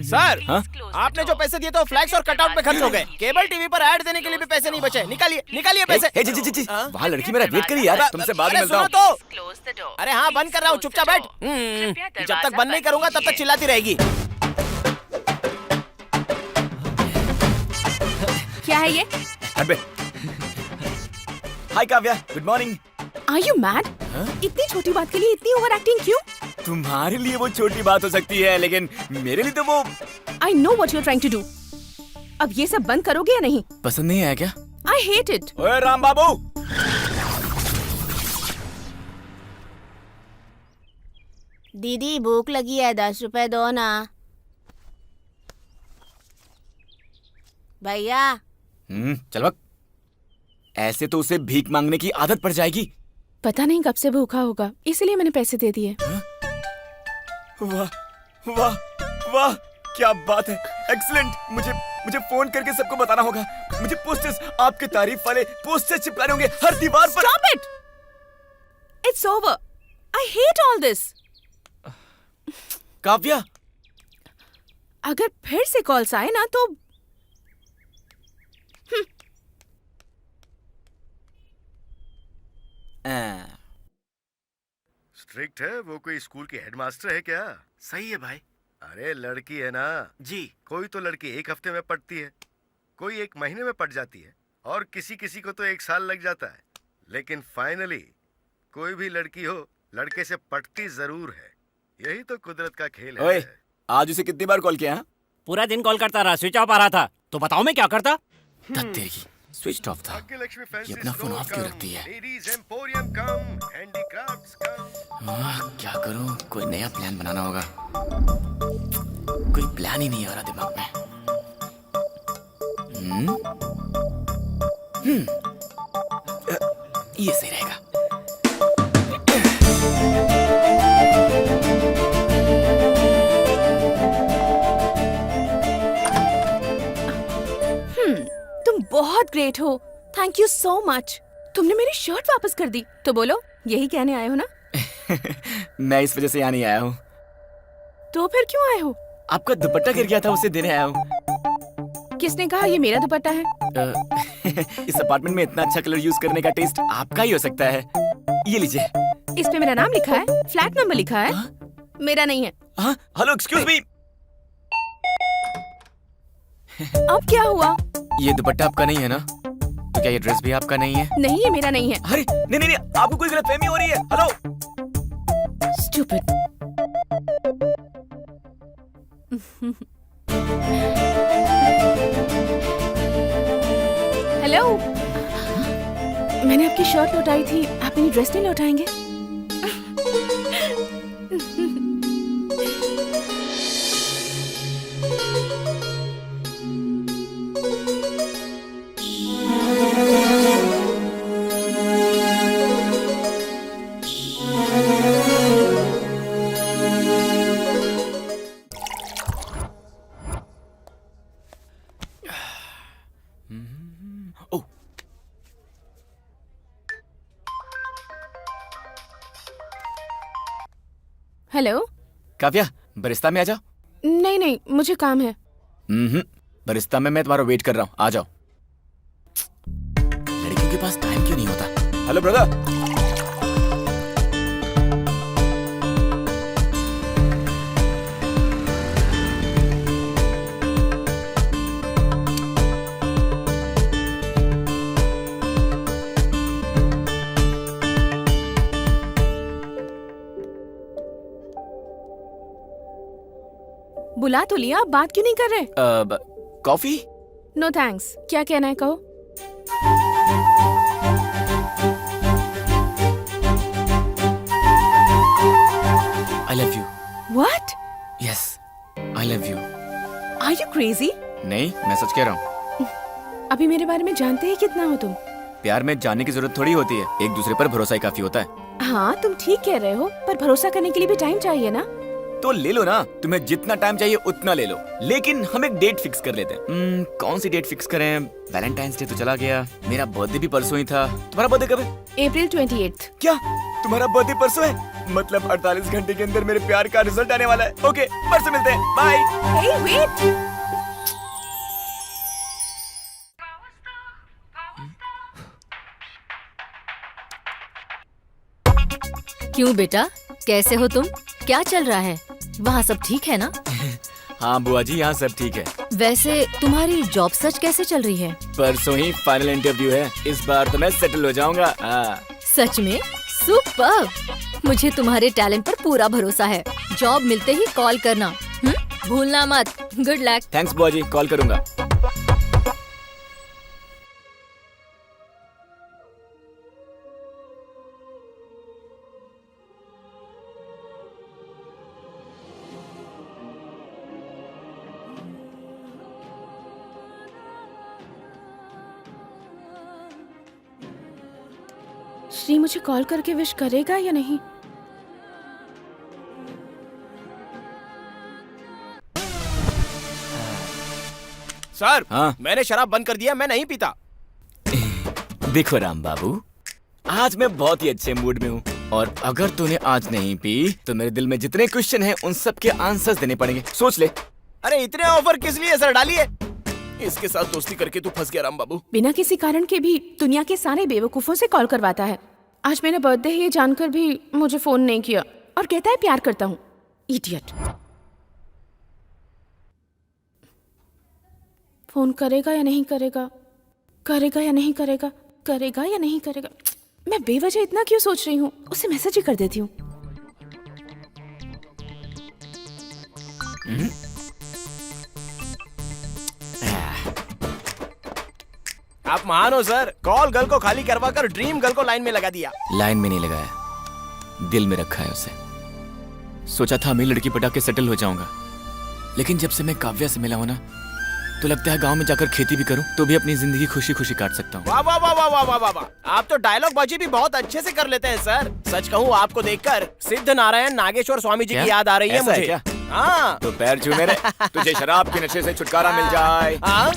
सर, हाँ? आपने जो पैसे दिए थे वो फ्लैक्स और कटआउट में खर्च हो गए। केबल टीवी पर ऐड देने के लिए भी पैसे नहीं बचे। निकालिए, निकालिए पैसे। जी वहाँ लड़की मेरा वेट करी यार। तुमसे बाद में अरे मिलता सुनो हूँ। तो। अरे हाँ, बंद कर रहा हूँ, चुपचाप बैठ। जब तक बंद नहीं करूंगा तब तक चिल्लाती रहेगी। क्या है ये? अबे hi Kavya, good morning. Are you mad? इतनी छोटी बात के लिए इतनी ओवर एक्टिंग क्यों? तुम्हारे लिए वो छोटी बात हो सकती है, लेकिन मेरे लिए तो वो I know what you're trying to do. अब ये सब बंद करोगे या नहीं? पसंद नहीं आया क्या? I hate it. ओए राम बाबू, दीदी भूख लगी है, 10 रुपए दो ना। भैया। चल वक्त। ऐसे तो उसे भीख मांगने की आदत पड़ जाएगी। पता नहीं कब से भूखा होगा, इसलिए मैंने पैसे दे दिए। वाह वाह वाह, क्या बात है, एक्सीलेंट। मुझे फोन करके सबको बताना होगा। मुझे पोस्टर्स, आपके तारीफ वाले पोस्टर्स चिपकाने होंगे हर दीवार पर। Stop it! It's over. I hate all this. Kavya, अगर फिर से कॉल्स आए ना तो स्ट्रिक्ट है वो? कोई स्कूल की हेडमास्टर है क्या? सही है भाई। अरे लड़की है ना जी। कोई तो लड़की 1 हफ्ते में पढ़ती है, कोई 1 महीने में पढ़ जाती है, और किसी को तो 1 साल लग जाता है। लेकिन फाइनली कोई भी लड़की हो, लड़के से पढ़ती जरूर है। यही तो कुदरत का खेल ओए, है। आज उसे कितनी बार कॉल किया? पूरा दिन कॉल करता रहा, स्विच ऑफ आ रहा था। तो बताओ मैं क्या करता? तेरी स्विच ऑफ था। भाग्यलक्ष्मी फैंसी ये अपना फोन स्टोर ऑफ क्यों कम, रखती है? लेडीज एम्पोरियम कम, हैंडीक्राफ्ट्स कम। क्या करूं? कोई नया प्लान बनाना होगा। कोई प्लान ही नहीं आ रहा दिमाग में। ये सही रहेगा। तुम बहुत ग्रेट हो। Thank you so much. तुमने मेरी शर्ट वापस कर दी। तो बोलो, यही कहने आए हो ना? मैं इस वजह से यहाँ नहीं आया हूँ। तो फिर क्यों आए हो? आपका दुपट्टा गिर गया था, उसे देने आया हूँ। किसने कहा ये मेरा दुपट्टा है? इस अपार्टमेंट में इतना अच्छा कलर यूज करने का टेस्ट आपका ही हो सकता है। ये लीजिए। इस पे मेरा नाम लिखा है, फ्लैट नंबर लिखा है। मेरा नहीं है। Hello, excuse me. अब क्या हुआ? ये दुपट्टा आपका नहीं है ना? तो क्या ये ड्रेस भी आपका नहीं है? नहीं, ये मेरा नहीं है। अरे नहीं नहीं नहीं, आपको कोई गलतफहमी हो रही है। हेलो। Stupid. हेलो, मैंने आपकी शर्ट लौटाई थी, आप मेरी ड्रेस नहीं लौटाएंगे? ओह, हेलो। काव्या, बरिस्ता में आ जाओ। नहीं नहीं, मुझे काम है। बरिस्ता में मैं तुम्हारा वेट कर रहा हूँ, आ जाओ। लड़कियों के पास टाइम क्यों नहीं होता? Hello brother. बुला तो लिया, आप बात क्यों नहीं कर रहे? कॉफी? No thanks. क्या कहना है कहो। I love you. What? Yes, I love you. Are you crazy? नहीं, मैं सच कह रहा हूँ। अभी मेरे बारे में जानते ही कितना हो तुम? प्यार में जानने की जरूरत थोड़ी होती है, एक दूसरे पर भरोसा ही काफी होता है। हाँ, तुम ठीक कह रहे हो, पर भरोसा करने के लिए भी टाइम चाहिए ना। तो ले लो ना, तुम्हें जितना टाइम चाहिए उतना ले लो, लेकिन हम एक डेट फिक्स कर लेते हैं। कौन सी डेट फिक्स करें? वैलेंटाइंस डे तो चला गया, मेरा बर्थडे भी परसों ही था। तुम्हारा बर्थडे कब है? April 28th। क्या तुम्हारा बर्थडे परसों है? मतलब 48 घंटे के अंदर मेरे प्यार का रिजल्ट आने वाला है। ओके, परसों मिलते हैं, बाय। Hey, wait! क्यों बेटा, कैसे हो तुम? क्या चल रहा है? वहाँ सब ठीक है ना? हाँ बुआ जी, यहाँ सब ठीक है। वैसे तुम्हारी जॉब सर्च कैसे चल रही है? परसों ही फाइनल इंटरव्यू है, इस बार तो मैं सेटल हो जाऊंगा। सच में? सुपर्ब! मुझे तुम्हारे टैलेंट पर पूरा भरोसा है। जॉब मिलते ही कॉल करना, भूलना मत। Good luck. थैंक्स बुआ जी, कॉल करूंगा। श्री मुझे कॉल करके विश करेगा या नहीं? सर, हाँ? मैंने शराब बंद कर दिया, मैं नहीं पीता। देखो राम बाबू, आज मैं बहुत ही अच्छे मूड में हूँ, और अगर तूने आज नहीं पी तो मेरे दिल में जितने क्वेश्चन हैं उन सब के आंसर्स देने पड़ेंगे। सोच ले। अरे इतने ऑफर किस लिए सर? डालिए। इसके साथ दोस्ती करके तू फंस गया राम बाबू। बिना किसी कारण के भी दुनिया के सारे बेवकूफों से कॉल करवाता है। आज मेरा बर्थडे है ये जानकर भी मुझे फोन नहीं किया, और कहता है प्यार करता हूँ। इडियट। फोन करेगा या नहीं करेगा? करेगा या नहीं करेगा? करेगा या नहीं करेगा? मैं बेवजह इतना क्यों सोच रही हूँ? उसे मैसेज ही कर देती हूँ। आप महान हो सर, कॉल गर्ल को खाली करवा कर ड्रीम गर्ल को लाइन में लगा दिया। लाइन में नहीं लगाया, दिल में रखा है उसे। सोचा था मैं लड़की पटा के सेटल हो जाऊंगा, लेकिन जब से मैं काव्या से मिला हूं ना, तो लगता है गांव में जाकर खेती भी करूं तो भी अपनी जिंदगी खुशी खुशी काट सकता हूं। वाह वाह वाह वाह वाह वाह वाह, आप तो डायलॉग बाजी भी बहुत अच्छे से कर लेते हैं सर। सच कहूँ आपको देखकर सिद्ध नारायण नागेश्वर स्वामी जी की याद आ रही है ऐसा है मुझे। क्या? हाँ। तो पैर छू मेरे, तुझे शराब के नशे से छुटकारा मिल जाए। हाँ?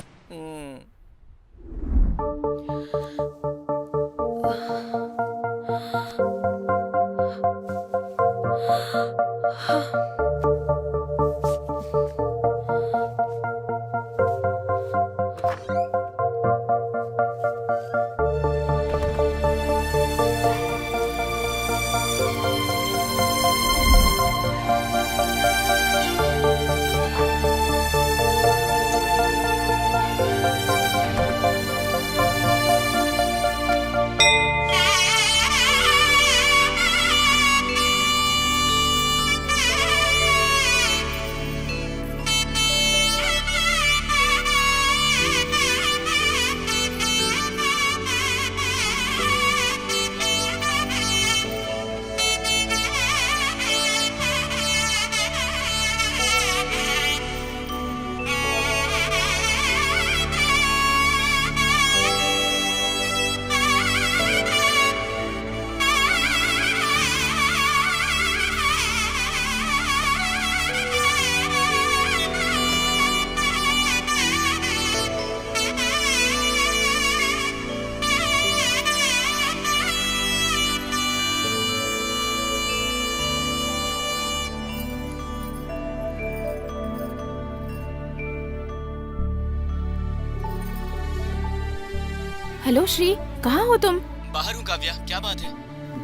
हेलो श्री, कहाँ हो तुम? बाहर हूँ काव्या, क्या बात है?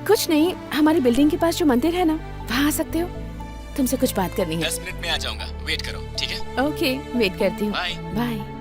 कुछ नहीं, हमारी बिल्डिंग के पास जो मंदिर है ना, वहाँ आ सकते हो? तुमसे कुछ बात करनी है। 10 मिनट में आ जाऊंगा, वेट करो, ठीक है? ओके, वेट करती हूँ। बाय। बाय।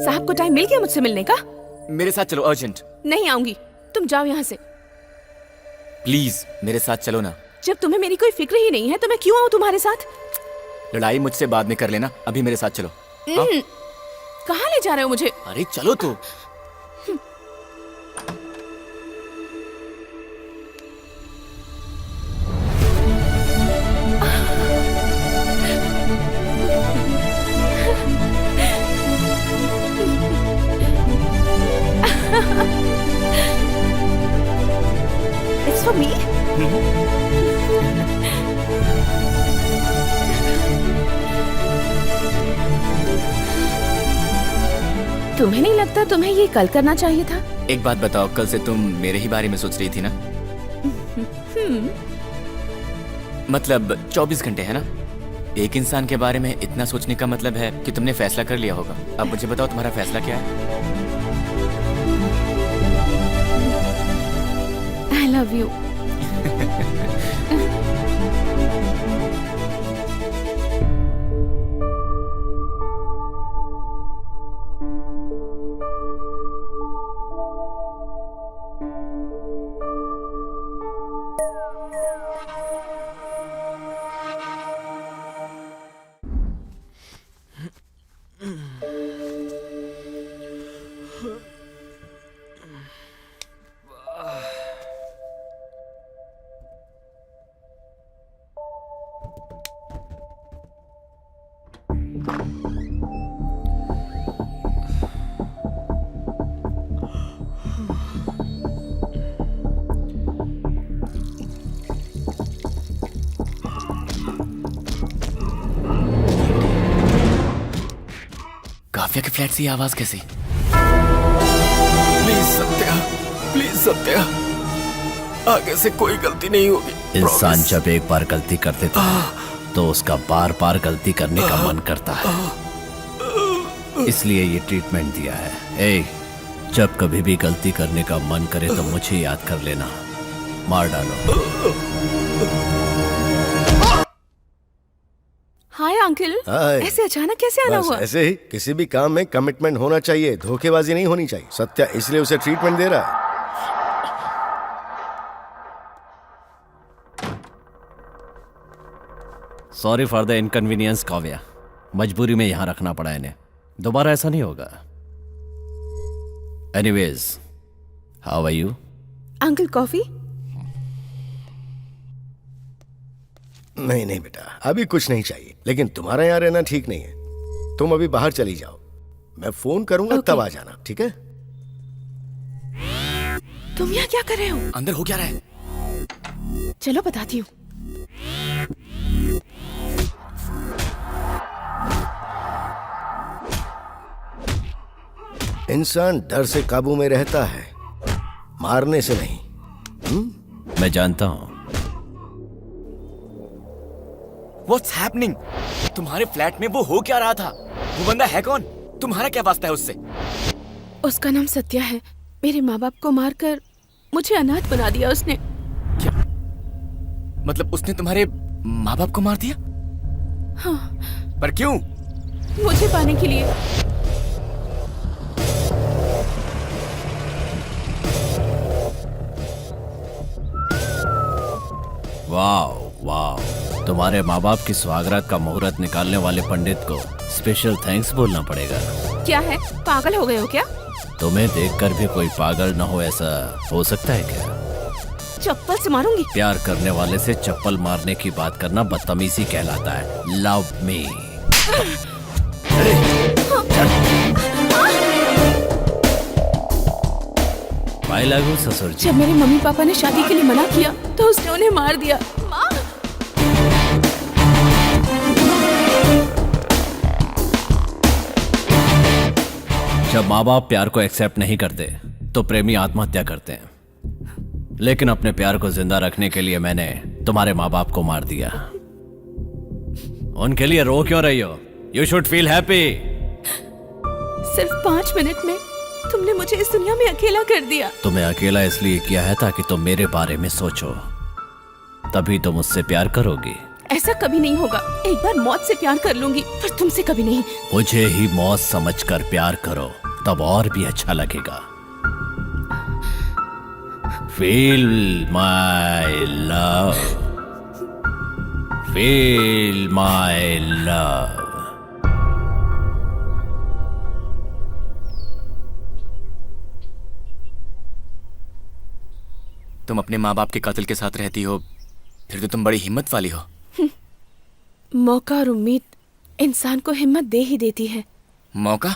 साहब को टाइम मिल गया मुझसे मिलने का? मेरे साथ चलो, अर्जेंट। नहीं आऊंगी, तुम जाओ यहाँ से। प्लीज मेरे साथ चलो ना। जब तुम्हें मेरी कोई फिक्र ही नहीं है तो मैं क्यों आऊँ तुम्हारे साथ? लड़ाई मुझसे बाद में कर लेना, अभी मेरे साथ चलो। हाँ? कहाँ ले जा रहे हो मुझे? अरे चलो तो। It's for me. तुम्हें नहीं लगता तुम्हें ये कल करना चाहिए था? एक बात बताओ, कल से तुम मेरे ही बारे में सोच रही थी ना? मतलब 24 घंटे है ना? एक इंसान के बारे में इतना सोचने का मतलब है कि तुमने फैसला कर लिया होगा। अब मुझे बताओ तुम्हारा फैसला क्या है? I love you. काव्या के फ्लैट से ये आवाज कैसी? प्लीज सत्या, आगे से कोई गलती नहीं होगी। इंसान जब एक बार गलती कर देता है तो उसका बार बार गलती करने का मन करता है, इसलिए ये ट्रीटमेंट दिया है। ए, जब कभी भी गलती करने का मन करे तो मुझे याद कर लेना, मार डालो। हाय अंकल, ऐसे अचानक कैसे आना हुआ? ऐसे ही, किसी भी काम में कमिटमेंट होना चाहिए, धोखेबाजी नहीं होनी चाहिए। सत्या इसलिए उसे ट्रीटमेंट दे रहा है। Sorry for the inconvenience Kavya, मजबूरी में यहाँ रखना पड़ा इन्हें, दोबारा ऐसा नहीं होगा। Anyways, how are you? Uncle coffee? नहीं बेटा, अभी कुछ नहीं चाहिए, लेकिन तुम्हारा यहाँ रहना ठीक नहीं है। तुम अभी बाहर चली जाओ, मैं फोन करूंगा तब आ जाना, ठीक है? तुम यहाँ क्या कर रहे हो? अंदर हो क्या रहा है? चलो बताती हूँ। इंसान डर से काबू में रहता है, मारने से नहीं। मैं जानता हूँ। What's happening? तुम्हारे फ्लैट में वो हो क्या रहा था? वो बंदा है कौन? तुम्हारा क्या वास्ता है उससे? उसका नाम सत्या है। मेरे माँ बाप को मारकर मुझे अनाथ बना दिया उसने। मतलब उसने तुम्हारे माँ बाप को मार दिया? हाँ। पर क्यों? मुझे पाने के लिए। वाह वाह, तुम्हारे माँ बाप की स्वागत का मुहूर्त निकालने वाले पंडित को स्पेशल थैंक्स बोलना पड़ेगा। क्या है, पागल हो गए हो क्या? तुम्हें देखकर भी कोई पागल न हो, ऐसा हो सकता है क्या? चप्पल से मारूंगी। प्यार करने वाले से चप्पल मारने की बात करना बदतमीजी कहलाता है। Love me. भाई लागू ससुर जी। जब मेरे मम्मी पापा ने शादी के लिए मना किया तो उसने उन्हें मार दिया। माँ! जब माँ बाप प्यार को एक्सेप्ट नहीं करते तो प्रेमी आत्महत्या करते हैं, लेकिन अपने प्यार को जिंदा रखने के लिए मैंने तुम्हारे माँ बाप को मार दिया। उनके लिए रो क्यों रही हो? You should feel happy. सिर्फ 5 मिनट में तुमने मुझे इस दुनिया में अकेला कर दिया। तुम्हें अकेला इसलिए किया है ताकि तुम मेरे बारे में सोचो, तभी तुम मुझसे प्यार करोगी। ऐसा कभी नहीं होगा। एक बार मौत से प्यार कर लूंगी, पर तुमसे कभी नहीं। मुझे ही मौत समझकर प्यार करो, तब और भी अच्छा लगेगा। Feel my love. Feel my love. तुम अपने माँ बाप के कातिल के साथ रहती हो, फिर तो तुम बड़ी हिम्मत वाली हो। मौका और उम्मीद इंसान को हिम्मत दे ही देती है। मौका?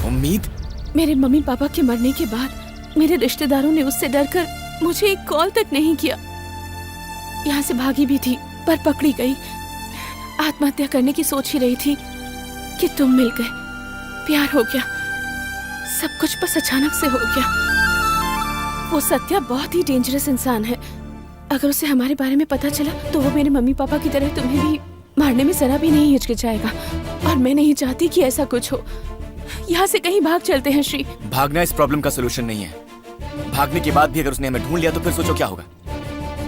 उम्मीद? मेरे मम्मी पापा के मरने के बाद मेरे रिश्तेदारों ने उससे डरकर मुझे एक कॉल तक नहीं किया। यहाँ से भागी भी थी, पर पकड़ी गई। आत्महत्या करने की सोच ही रही थी कि तुम मिल गए, प्यार हो गया, सब कुछ बस अचानक से हो गया। वो सत्या बहुत ही डेंजरस इंसान है। अगर उसे हमारे बारे में पता चला तो वो मेरे मम्मी पापा की तरह तुम्हें भी मारने में जरा भी नहीं हिचकिचाएगा, और मैं नहीं चाहती कि ऐसा कुछ हो। यहाँ से कहीं भाग चलते हैं श्री। भागना इस प्रॉब्लम का सोल्यूशन नहीं है। भागने के बाद भी अगर उसने हमें ढूंढ लिया तो फिर सोचो क्या होगा।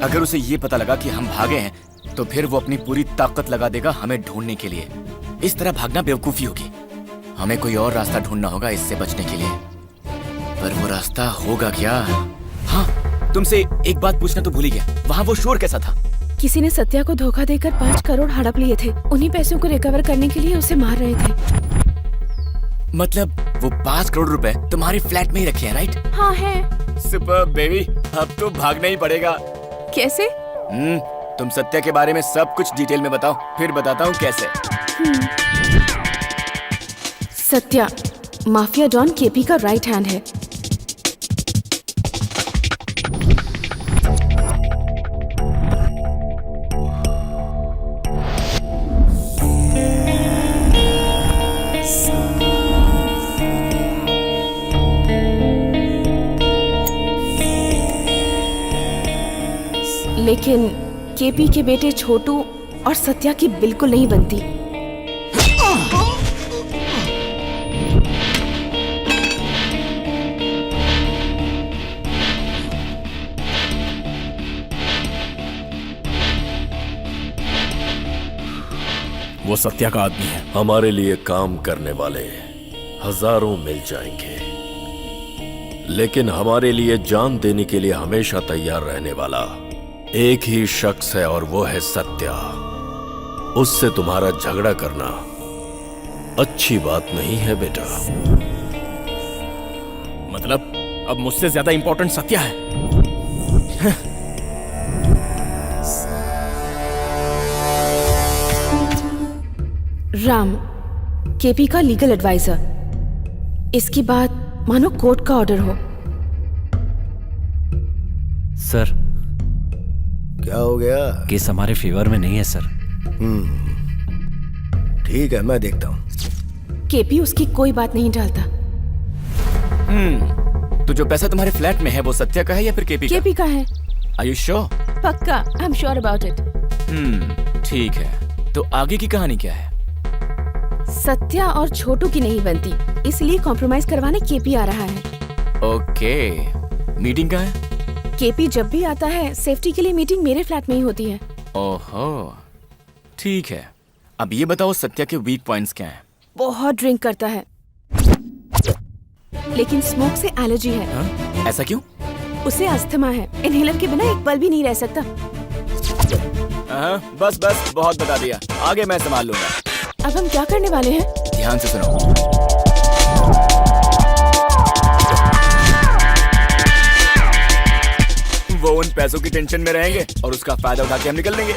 अगर उसे ये पता लगा कि हम भागे हैं तो फिर वो अपनी पूरी ताकत लगा देगा हमें ढूंढने के लिए। इस तरह भागना बेवकूफी होगी। हमें कोई और रास्ता ढूंढना होगा इससे बचने के लिए। पर वो रास्ता होगा क्या? हाँ, तुमसे एक बात पूछना तो भूल ही गया। वहाँ वो शोर कैसा था? किसी ने सत्या को धोखा देकर 5 करोड़ हड़प लिए थे। उन्हीं पैसों को रिकवर करने के लिए उसे मार रहे थे। मतलब वो 5 करोड़ रुपए तुम्हारे फ्लैट में ही रखे हैं, राइट? हाँ है। सुपर बेबी, अब तो भागना ही पड़ेगा। कैसे? तुम सत्या के बारे में सब कुछ डिटेल में बताओ, फिर बताता हूँ कैसे। सत्या माफिया डॉन केपी का राइट हैंड है। लेकिन केपी के बेटे छोटू और सत्या की बिल्कुल नहीं बनती। वो सत्या का आदमी है। हमारे लिए काम करने वाले हजारों मिल जाएंगे, लेकिन हमारे लिए जान देने के लिए हमेशा तैयार रहने वाला एक ही शख्स है, और वो है सत्या। उससे तुम्हारा झगड़ा करना अच्छी बात नहीं है बेटा। मतलब अब मुझसे ज्यादा इंपॉर्टेंट सत्या है? राम, केपी का लीगल एडवाइजर। इसकी बात मानो कोर्ट का ऑर्डर हो। सर, क्या हो गया? केस हमारे फेवर में नहीं है सर। ठीक है, मैं देखता हूँ। केपी उसकी कोई बात नहीं टालता। तो जो पैसा तुम्हारे फ्लैट में है वो सत्या का है या फिर केपी का? केपी का है। Are you sure? पक्का, I am sure about it. ठीक है, तो आगे की कहानी क्या है? सत्या और छोटू की नहीं बनती, इसलिए कॉम्प्रोमाइज करवाने केपी आ रहा है। ओके, मीटिंग कहाँ है? केपी जब भी आता है सेफ्टी के लिए मीटिंग मेरे फ्लैट में ही होती है। ओहो, ठीक है। अब ये बताओ सत्या के वीक पॉइंट्स क्या हैं? बहुत ड्रिंक करता है, लेकिन स्मोक से एलर्जी है। हाँ? ऐसा क्यों? उसे अस्थमा है, इनहेलर के बिना एक पल भी नहीं रह सकता। बस बस, बहुत बता दिया, आगे मैं संभाल लूंगा। अब हम क्या करने वाले हैं? ध्यान से सुनो। वो उन पैसों की टेंशन में रहेंगे और उसका फायदा उठा के हम निकल लेंगे।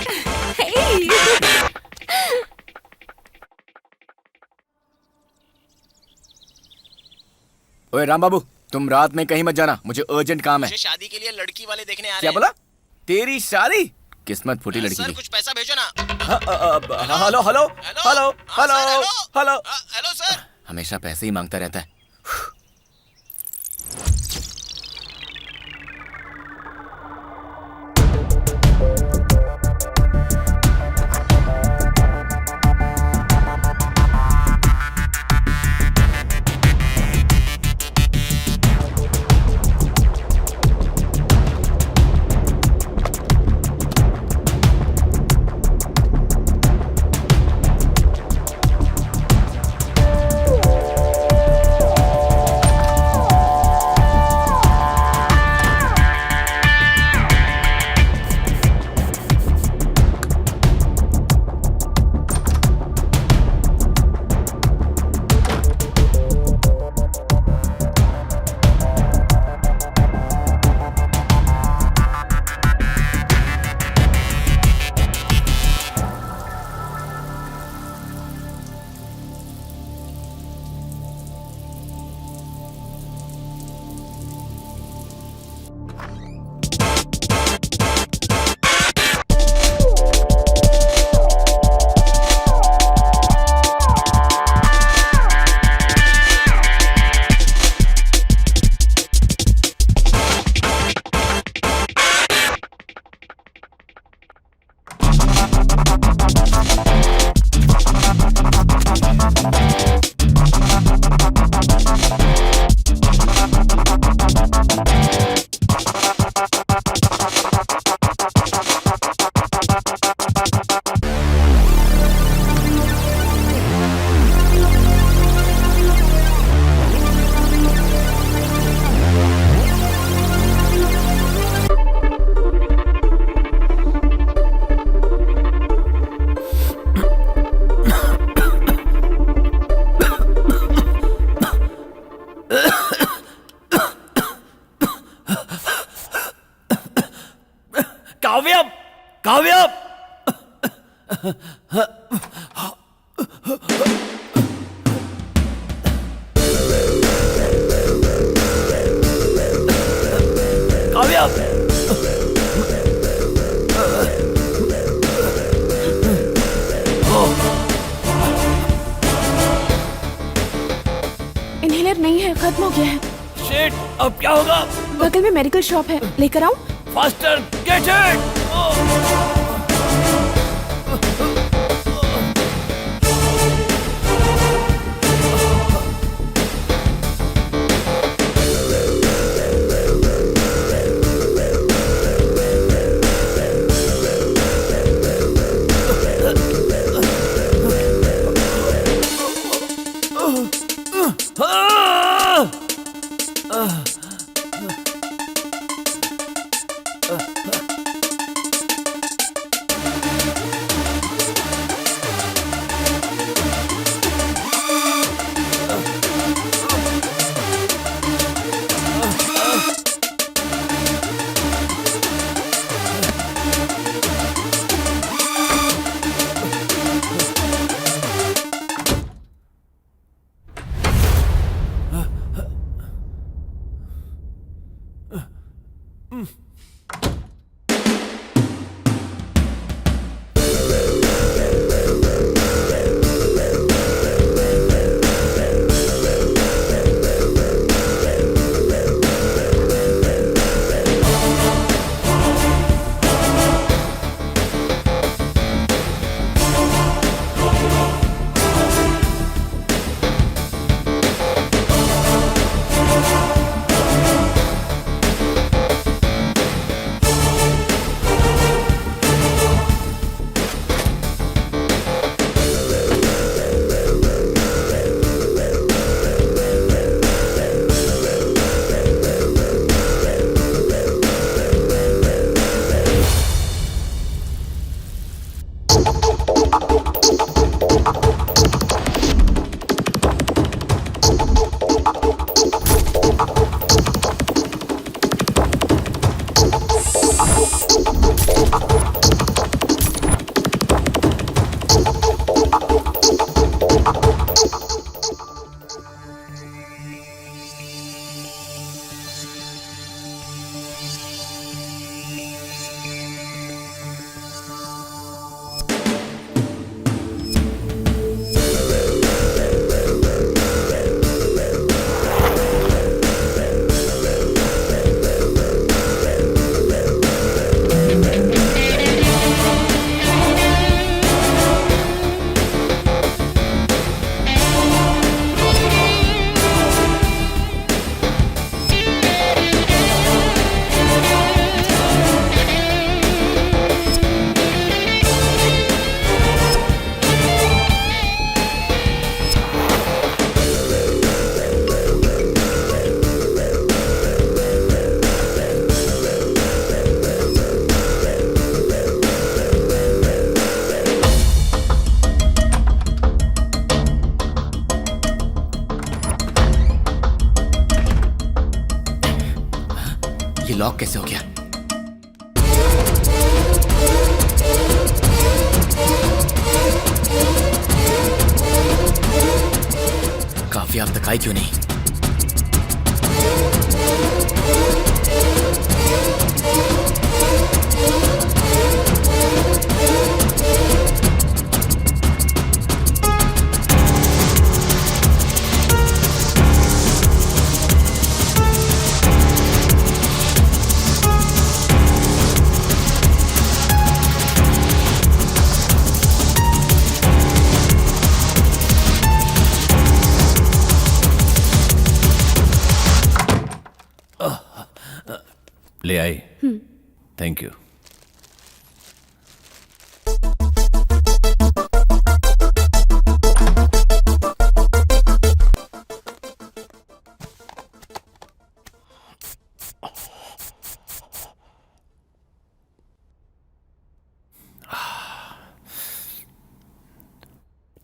ओए राम बाबू, तुम रात में कहीं मत जाना, मुझे अर्जेंट काम है। मुझे शादी के लिए लड़की वाले देखने आ क्या रहे बोला? तेरी शादी? किस्मत फूटी लड़की सर की। कुछ पैसा भेजो ना। Hello hello hello hello hello hello sir. हमेशा पैसे ही मांगता रहता है। काव्यम, काव्यम, काव्यम, इनहेलर नहीं है, खत्म हो गया है। शिट, अब क्या होगा? बगल में मेडिकल शॉप है, लेकर आऊं? Faster, get it! लॉक कैसे हो गया? काफी अब तक आई क्यों नहीं? ले आई। Thank you.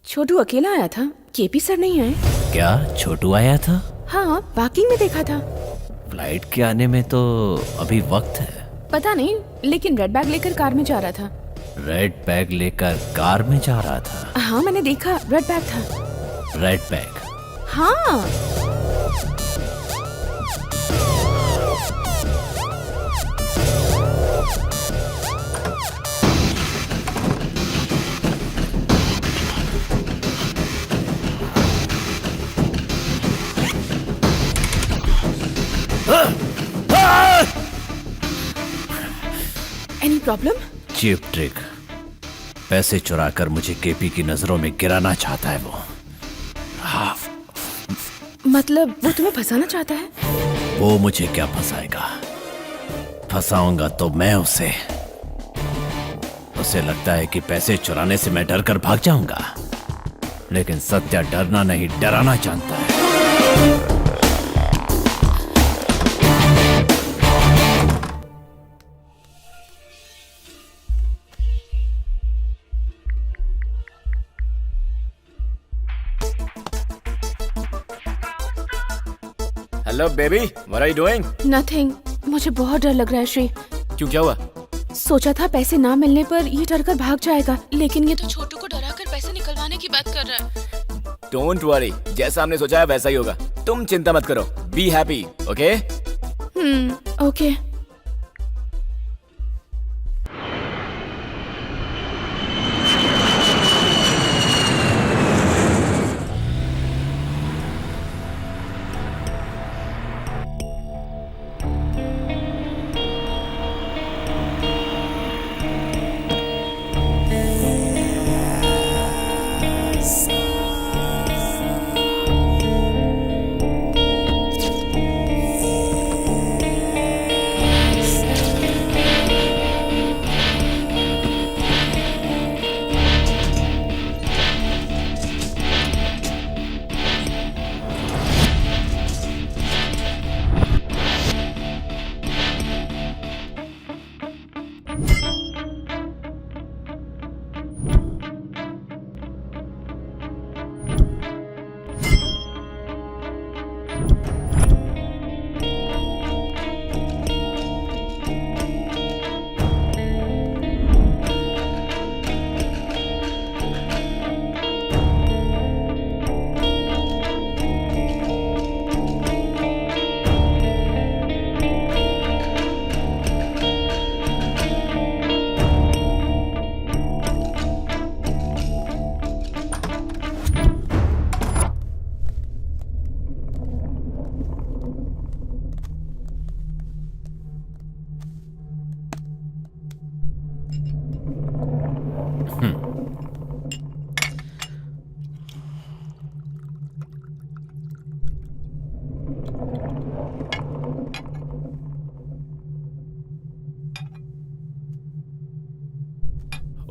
छोटू अकेला आया था, केपी सर नहीं आए। क्या छोटू आया था? हाँ, वॉकिंग में देखा था। फ्लाइट के आने में तो अभी वक्त है। पता नहीं, लेकिन रेड बैग लेकर कार में जा रहा था। रेड बैग लेकर कार में जा रहा था? हाँ, मैंने देखा, रेड बैग था। Red bag? हाँ। Any problem? Cheap trick. पैसे चुराकर मुझे केपी की नजरों में गिराना चाहता है वो। हाँ। मतलब वो तुम्हें फंसाना चाहता है? वो मुझे क्या फंसाएगा? फंसाऊंगा तो मैं उसे लगता है कि पैसे चुराने से मैं डर कर भाग जाऊंगा, लेकिन सत्या डरना नहीं, डराना जानता है। Hello baby, what are you doing? Nothing. मुझे बहुत डर लग रहा है श्री। क्यों, क्या हुआ? सोचा था पैसे ना मिलने पर ये डर कर भाग जाएगा, लेकिन ये तो छोटू को डरा कर पैसे निकलवाने की बात कर रहा है। डोंट वरी, जैसा हमने सोचा है वैसा ही होगा। तुम चिंता मत करो, be happy, okay? Okay.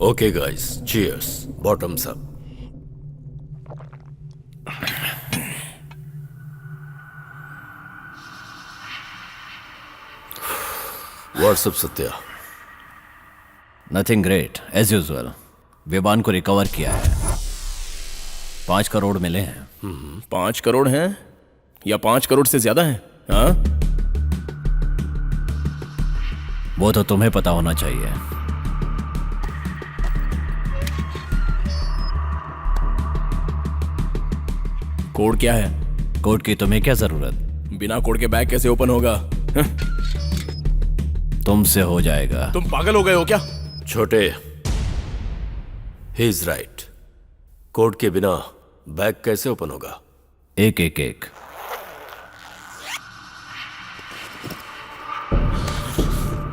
Okay, guys, cheers. Bottoms up. What's up, Satya? Nothing great, as usual. विमान को रिकवर किया है। 5 करोड़ मिले हैं। 5 करोड़ हैं या 5 करोड़ से ज्यादा हैं? हाँ? वो तो तुम्हें पता होना चाहिए। कोड क्या है? कोड की तुम्हें क्या जरूरत? बिना कोड के बैग कैसे ओपन होगा? तुमसे हो जाएगा। तुम पागल हो गए हो क्या? छोटे, ही इज राइट। कोड के बिना बैग कैसे ओपन होगा? एक एक एक।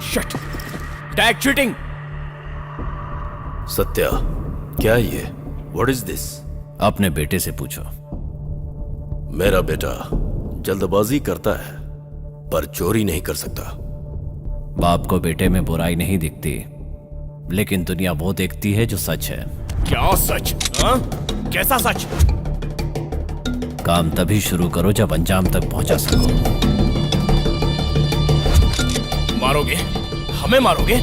Shit, tag cheating. सत्या, क्या है ये? What is this? अपने बेटे से पूछो। मेरा बेटा जल्दबाजी करता है पर चोरी नहीं कर सकता। बाप को बेटे में बुराई नहीं दिखती, लेकिन दुनिया वो देखती है जो सच है। क्या सच? हाँ? कैसा सच? काम तभी शुरू करो जब अंजाम तक पहुंचा सको। मारोगे? हमें मारोगे?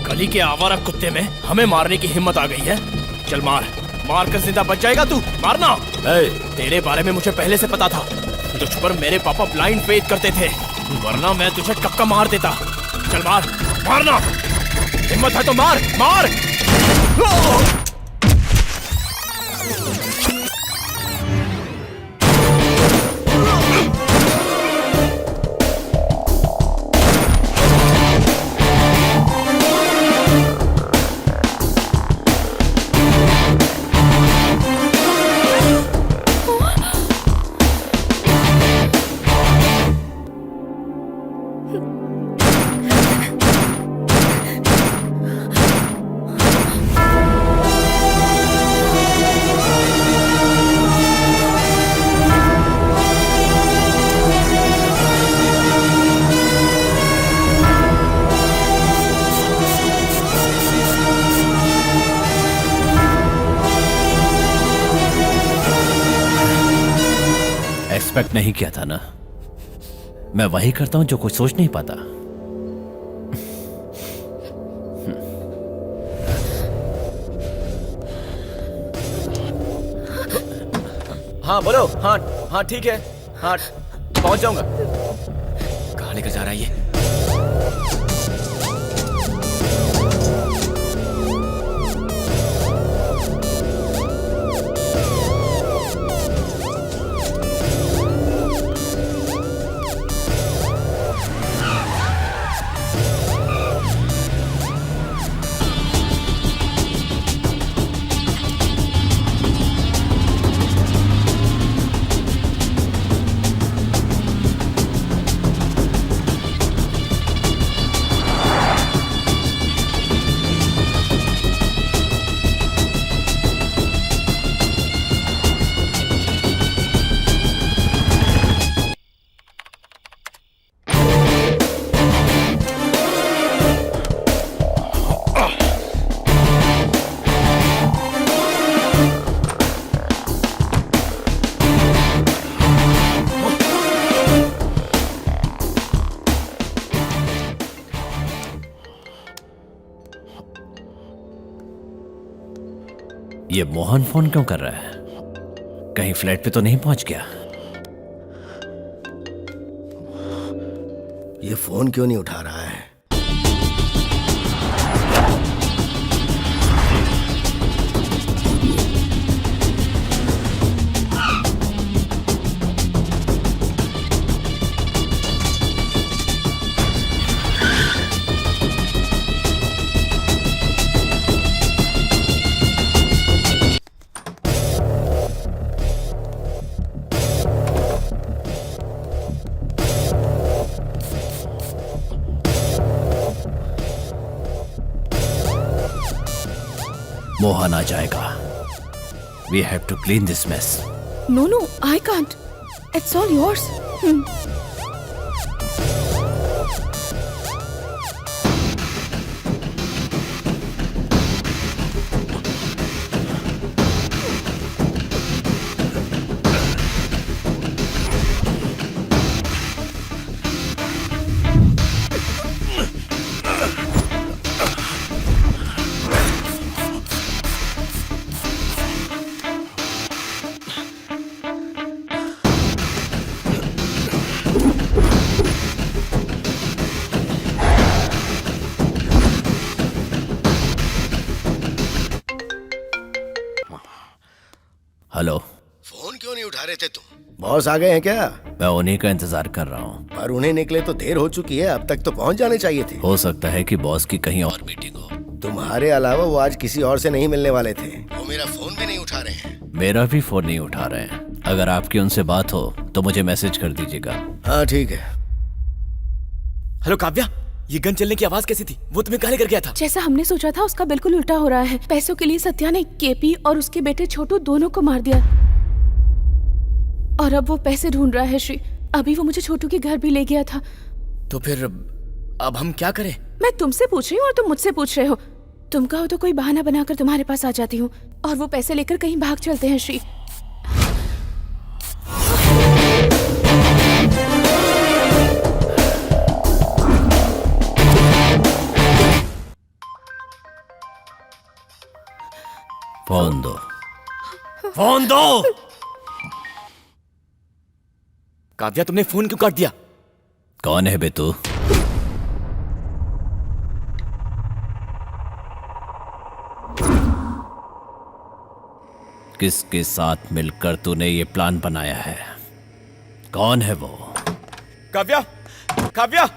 गली के आवारा कुत्ते में हमें मारने की हिम्मत आ गई है? चल मार, मार कर जिंदा बच जाएगा तू। मारना। तेरे बारे में मुझे पहले से पता था। तुझ पर मेरे पापा ब्लाइंड फेथ करते थे, वरना मैं तुझे कक्का मार देता। चल मार, मारना। हिम्मत है तो मार, मार। एक्सपेक्ट नहीं किया था ना। मैं वही करता हूं जो कोई सोच नहीं पाता। हाँ बोलो। हाँ हाँ ठीक है, हाँ पहुंच जाऊंगा। कहाँ लेकर जा रहा है ये? ये मोहन फोन क्यों कर रहा है? कहीं फ्लैट पे तो नहीं पहुंच गया? ये फोन क्यों नहीं उठा रहा है? मोहन आ जाएगा। We have to clean this mess. No, no, I can't. It's all yours. Hello. Phone क्यों नहीं उठा रहे थे तुम? बॉस आ गए हैं क्या? मैं उन्हीं का इंतजार कर रहा हूँ। पर उन्हें निकले तो देर हो चुकी है, अब तक तो पहुंच जाने चाहिए थे। हो सकता है कि बॉस की कहीं और मीटिंग हो। तुम्हारे अलावा वो आज किसी और से नहीं मिलने वाले थे। वो मेरा फोन भी नहीं उठा रहे हैं। मेरा भी फोन नहीं उठा रहे हैं। अगर आपकी उनसे बात हो तो मुझे मैसेज कर दीजिएगा। हाँ ठीक है। हेलो काव्या, ये गन चलने की आवाज कैसी थी? वो तुम्हें कहाँ लेकर गया था? जैसा हमने सोचा था उसका बिल्कुल उल्टा हो रहा है। पैसों के लिए सत्या ने केपी और उसके बेटे छोटू दोनों को मार दिया और अब वो पैसे ढूंढ रहा है श्री। अभी वो मुझे छोटू के घर भी ले गया था। तो फिर अब हम क्या करें? मैं तुमसे पूछ रही हूँ और तुम मुझसे पूछ रहे हो। तुम कहो तो कोई बहाना बनाकर तुम्हारे पास आ जाती हूँ और वो पैसे लेकर कहीं भाग चलते हैं श्री। फोन दो, फोन दो। काव्या, तुमने फोन क्यों काट दिया? कौन है बे तू? किसके साथ मिलकर तूने ये प्लान बनाया है? कौन है वो? काव्या, काव्या!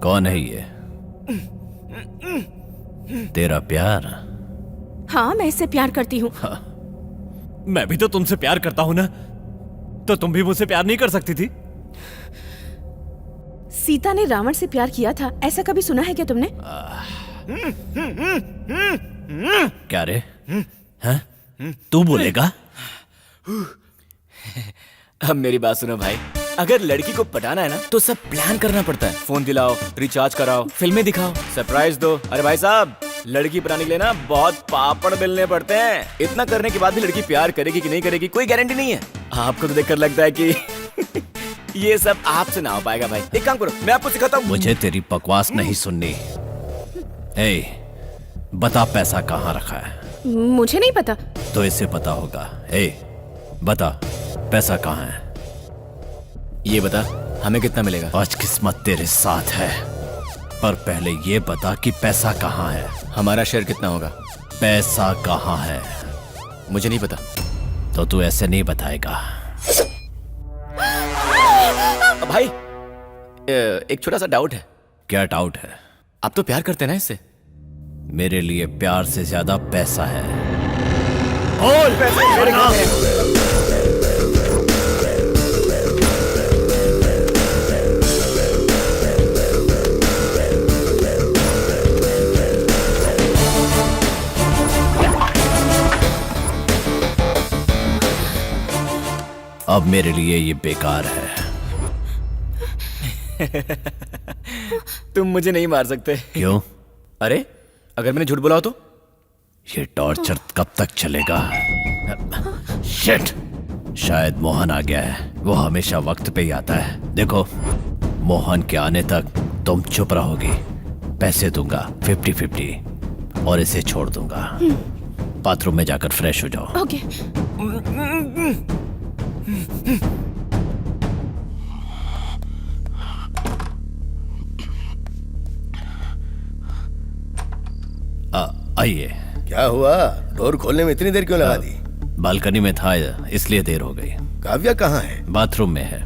कौन है ये? तेरा प्यार? हाँ, मैं इससे प्यार करती हूँ। मैं भी तो तुमसे प्यार करता हूं ना, तो तुम भी मुझसे प्यार नहीं कर सकती थी? सीता ने रावण से प्यार किया था, ऐसा कभी सुना है क्या तुमने? क्या रे? हैं? तू बोलेगा? अब मेरी बात सुनो भाई, अगर लड़की को पटाना है ना तो सब प्लान करना पड़ता है। फोन दिलाओ, रिचार्ज कराओ, फिल्में दिखाओ, सरप्राइज दो। अरे भाई साहब, लड़की पटाने के लिए ना बहुत पापड़ बेलने पड़ते हैं। इतना करने के बाद भी लड़की प्यार करेगी कि नहीं करेगी कोई गारंटी नहीं है। आपको तो देखकर लगता है कि ये सब आपसे ना हो पाएगा भाई। एक काम करो, मैं आपको सिखाता हूँ। मुझे तेरी बकवास नहीं सुननी। ए, बता पैसा कहाँ रखा है? मुझे नहीं पता। तो इसे पता होगा। ए, बता पैसा कहाँ है? ये बता, हमें कितना मिलेगा? आज किस्मत तेरे साथ है, पर पहले ये बता कि पैसा कहाँ है? हमारा शेयर कितना होगा? पैसा कहाँ है? मुझे नहीं पता। तो तू ऐसे नहीं बताएगा। भाई, एक छोटा सा डाउट है। क्या डाउट है? आप तो प्यार करते हैं ना इससे? मेरे लिए प्यार से ज्यादा पैसा है। बोल, पैसे मेरे घर में हैं। अब मेरे लिए ये बेकार है। तुम मुझे नहीं मार सकते। क्यों? अरे, अगर मैंने झूठ बोला हो तो? ये टॉर्चर कब तक चलेगा? शिट! शायद मोहन आ गया है। वो हमेशा वक्त पे ही आता है। देखो, मोहन के आने तक तुम चुप रहोगी। पैसे दूंगा 50-50 और इसे छोड़ दूंगा। बाथरूम में जाकर फ्रेश हो जाओ। ओके। आइए। क्या हुआ? डोर खोलने में इतनी देर क्यों लगा दी? बालकनी में था इसलिए देर हो गई। काव्या कहाँ है? बाथरूम में है।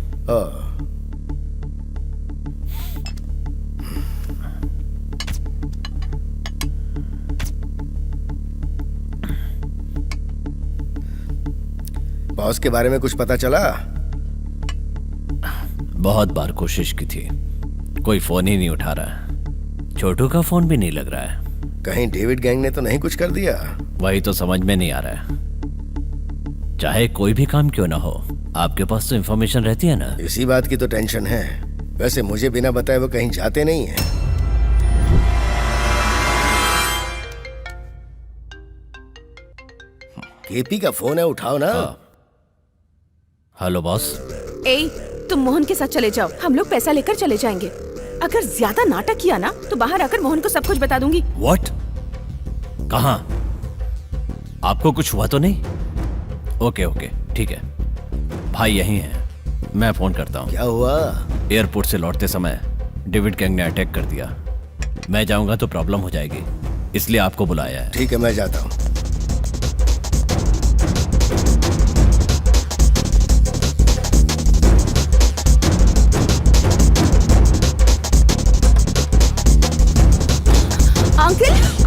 बॉस के बारे में कुछ पता चला? बहुत बार कोशिश की थी, कोई फोन ही नहीं उठा रहा। छोटू का फोन भी नहीं लग रहा है। कहीं डेविड गैंग ने तो नहीं कुछ कर दिया? वही तो समझ में नहीं आ रहा है। चाहे कोई भी काम क्यों ना हो, आपके पास तो इंफॉर्मेशन रहती है ना। इसी बात की तो टेंशन है। वैसे मुझे बिना बताए वो कहीं जाते नहीं हैं। केपी का फोन है, उठाओ ना। Hello boss. ए, तुम मोहन के साथ चले जाओ, हम लोग पैसा लेकर चले जाएंगे। अगर ज्यादा नाटक किया ना तो बाहर आकर मोहन को सब कुछ बता दूंगी। व्हाट? कहाँ? आपको कुछ हुआ तो नहीं? ओके ओके ठीक है, भाई यहीं है, मैं फोन करता हूँ। क्या हुआ? एयरपोर्ट से लौटते समय डेविड गैंग ने अटैक कर दिया। मैं जाऊंगा तो प्रॉब्लम हो जाएगी, इसलिए आपको बुलाया है। ठीक है, मैं जाता हूँ। Uncle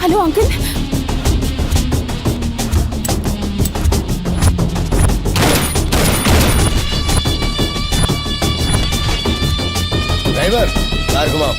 hello uncle. Driver, car घुमाओ।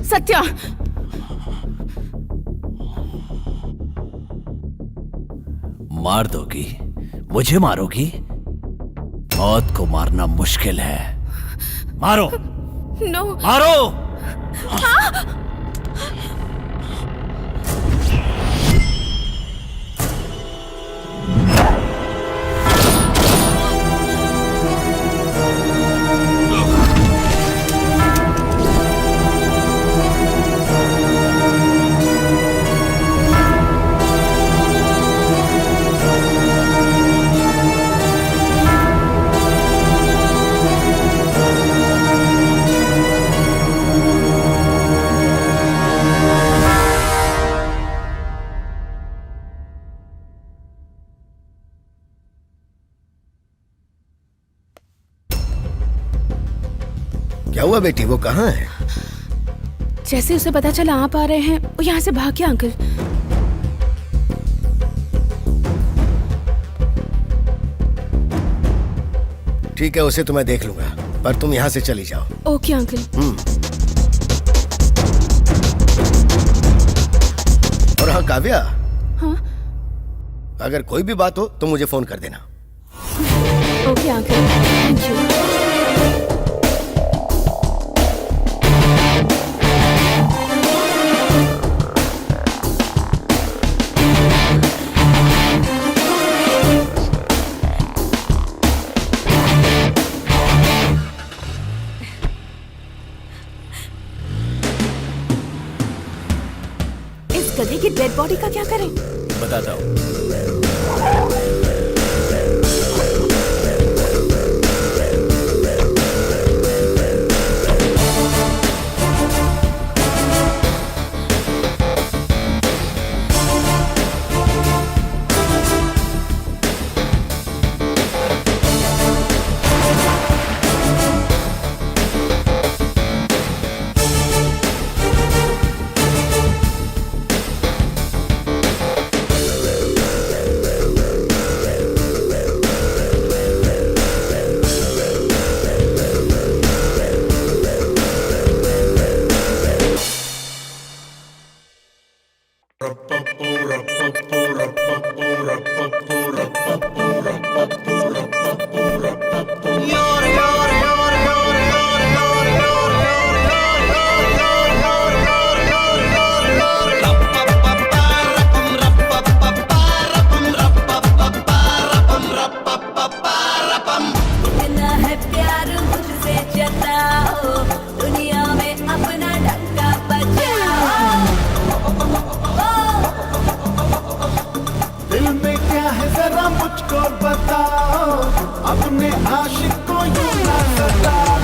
सत्या, मार दोगी? मुझे मारोगी? मौत को मारना मुश्किल है। मारो नो। मारो। क्या हुआ बेटी, वो कहाँ है? जैसे उसे पता चला आप आ रहे हैं, वो यहाँ से भाग गया अंकल। ठीक है, उसे तो मैं देख लूंगा, पर तुम यहाँ से चली जाओ। Okay uncle. और हाँ काव्या, हाँ अगर कोई भी बात हो तो मुझे फोन कर देना। Okay uncle, thank you. गधे की डेड बॉडी का क्या करें? बताता हूँ। मुझको बताओ, अपने आशिक को यूं ना सताओ।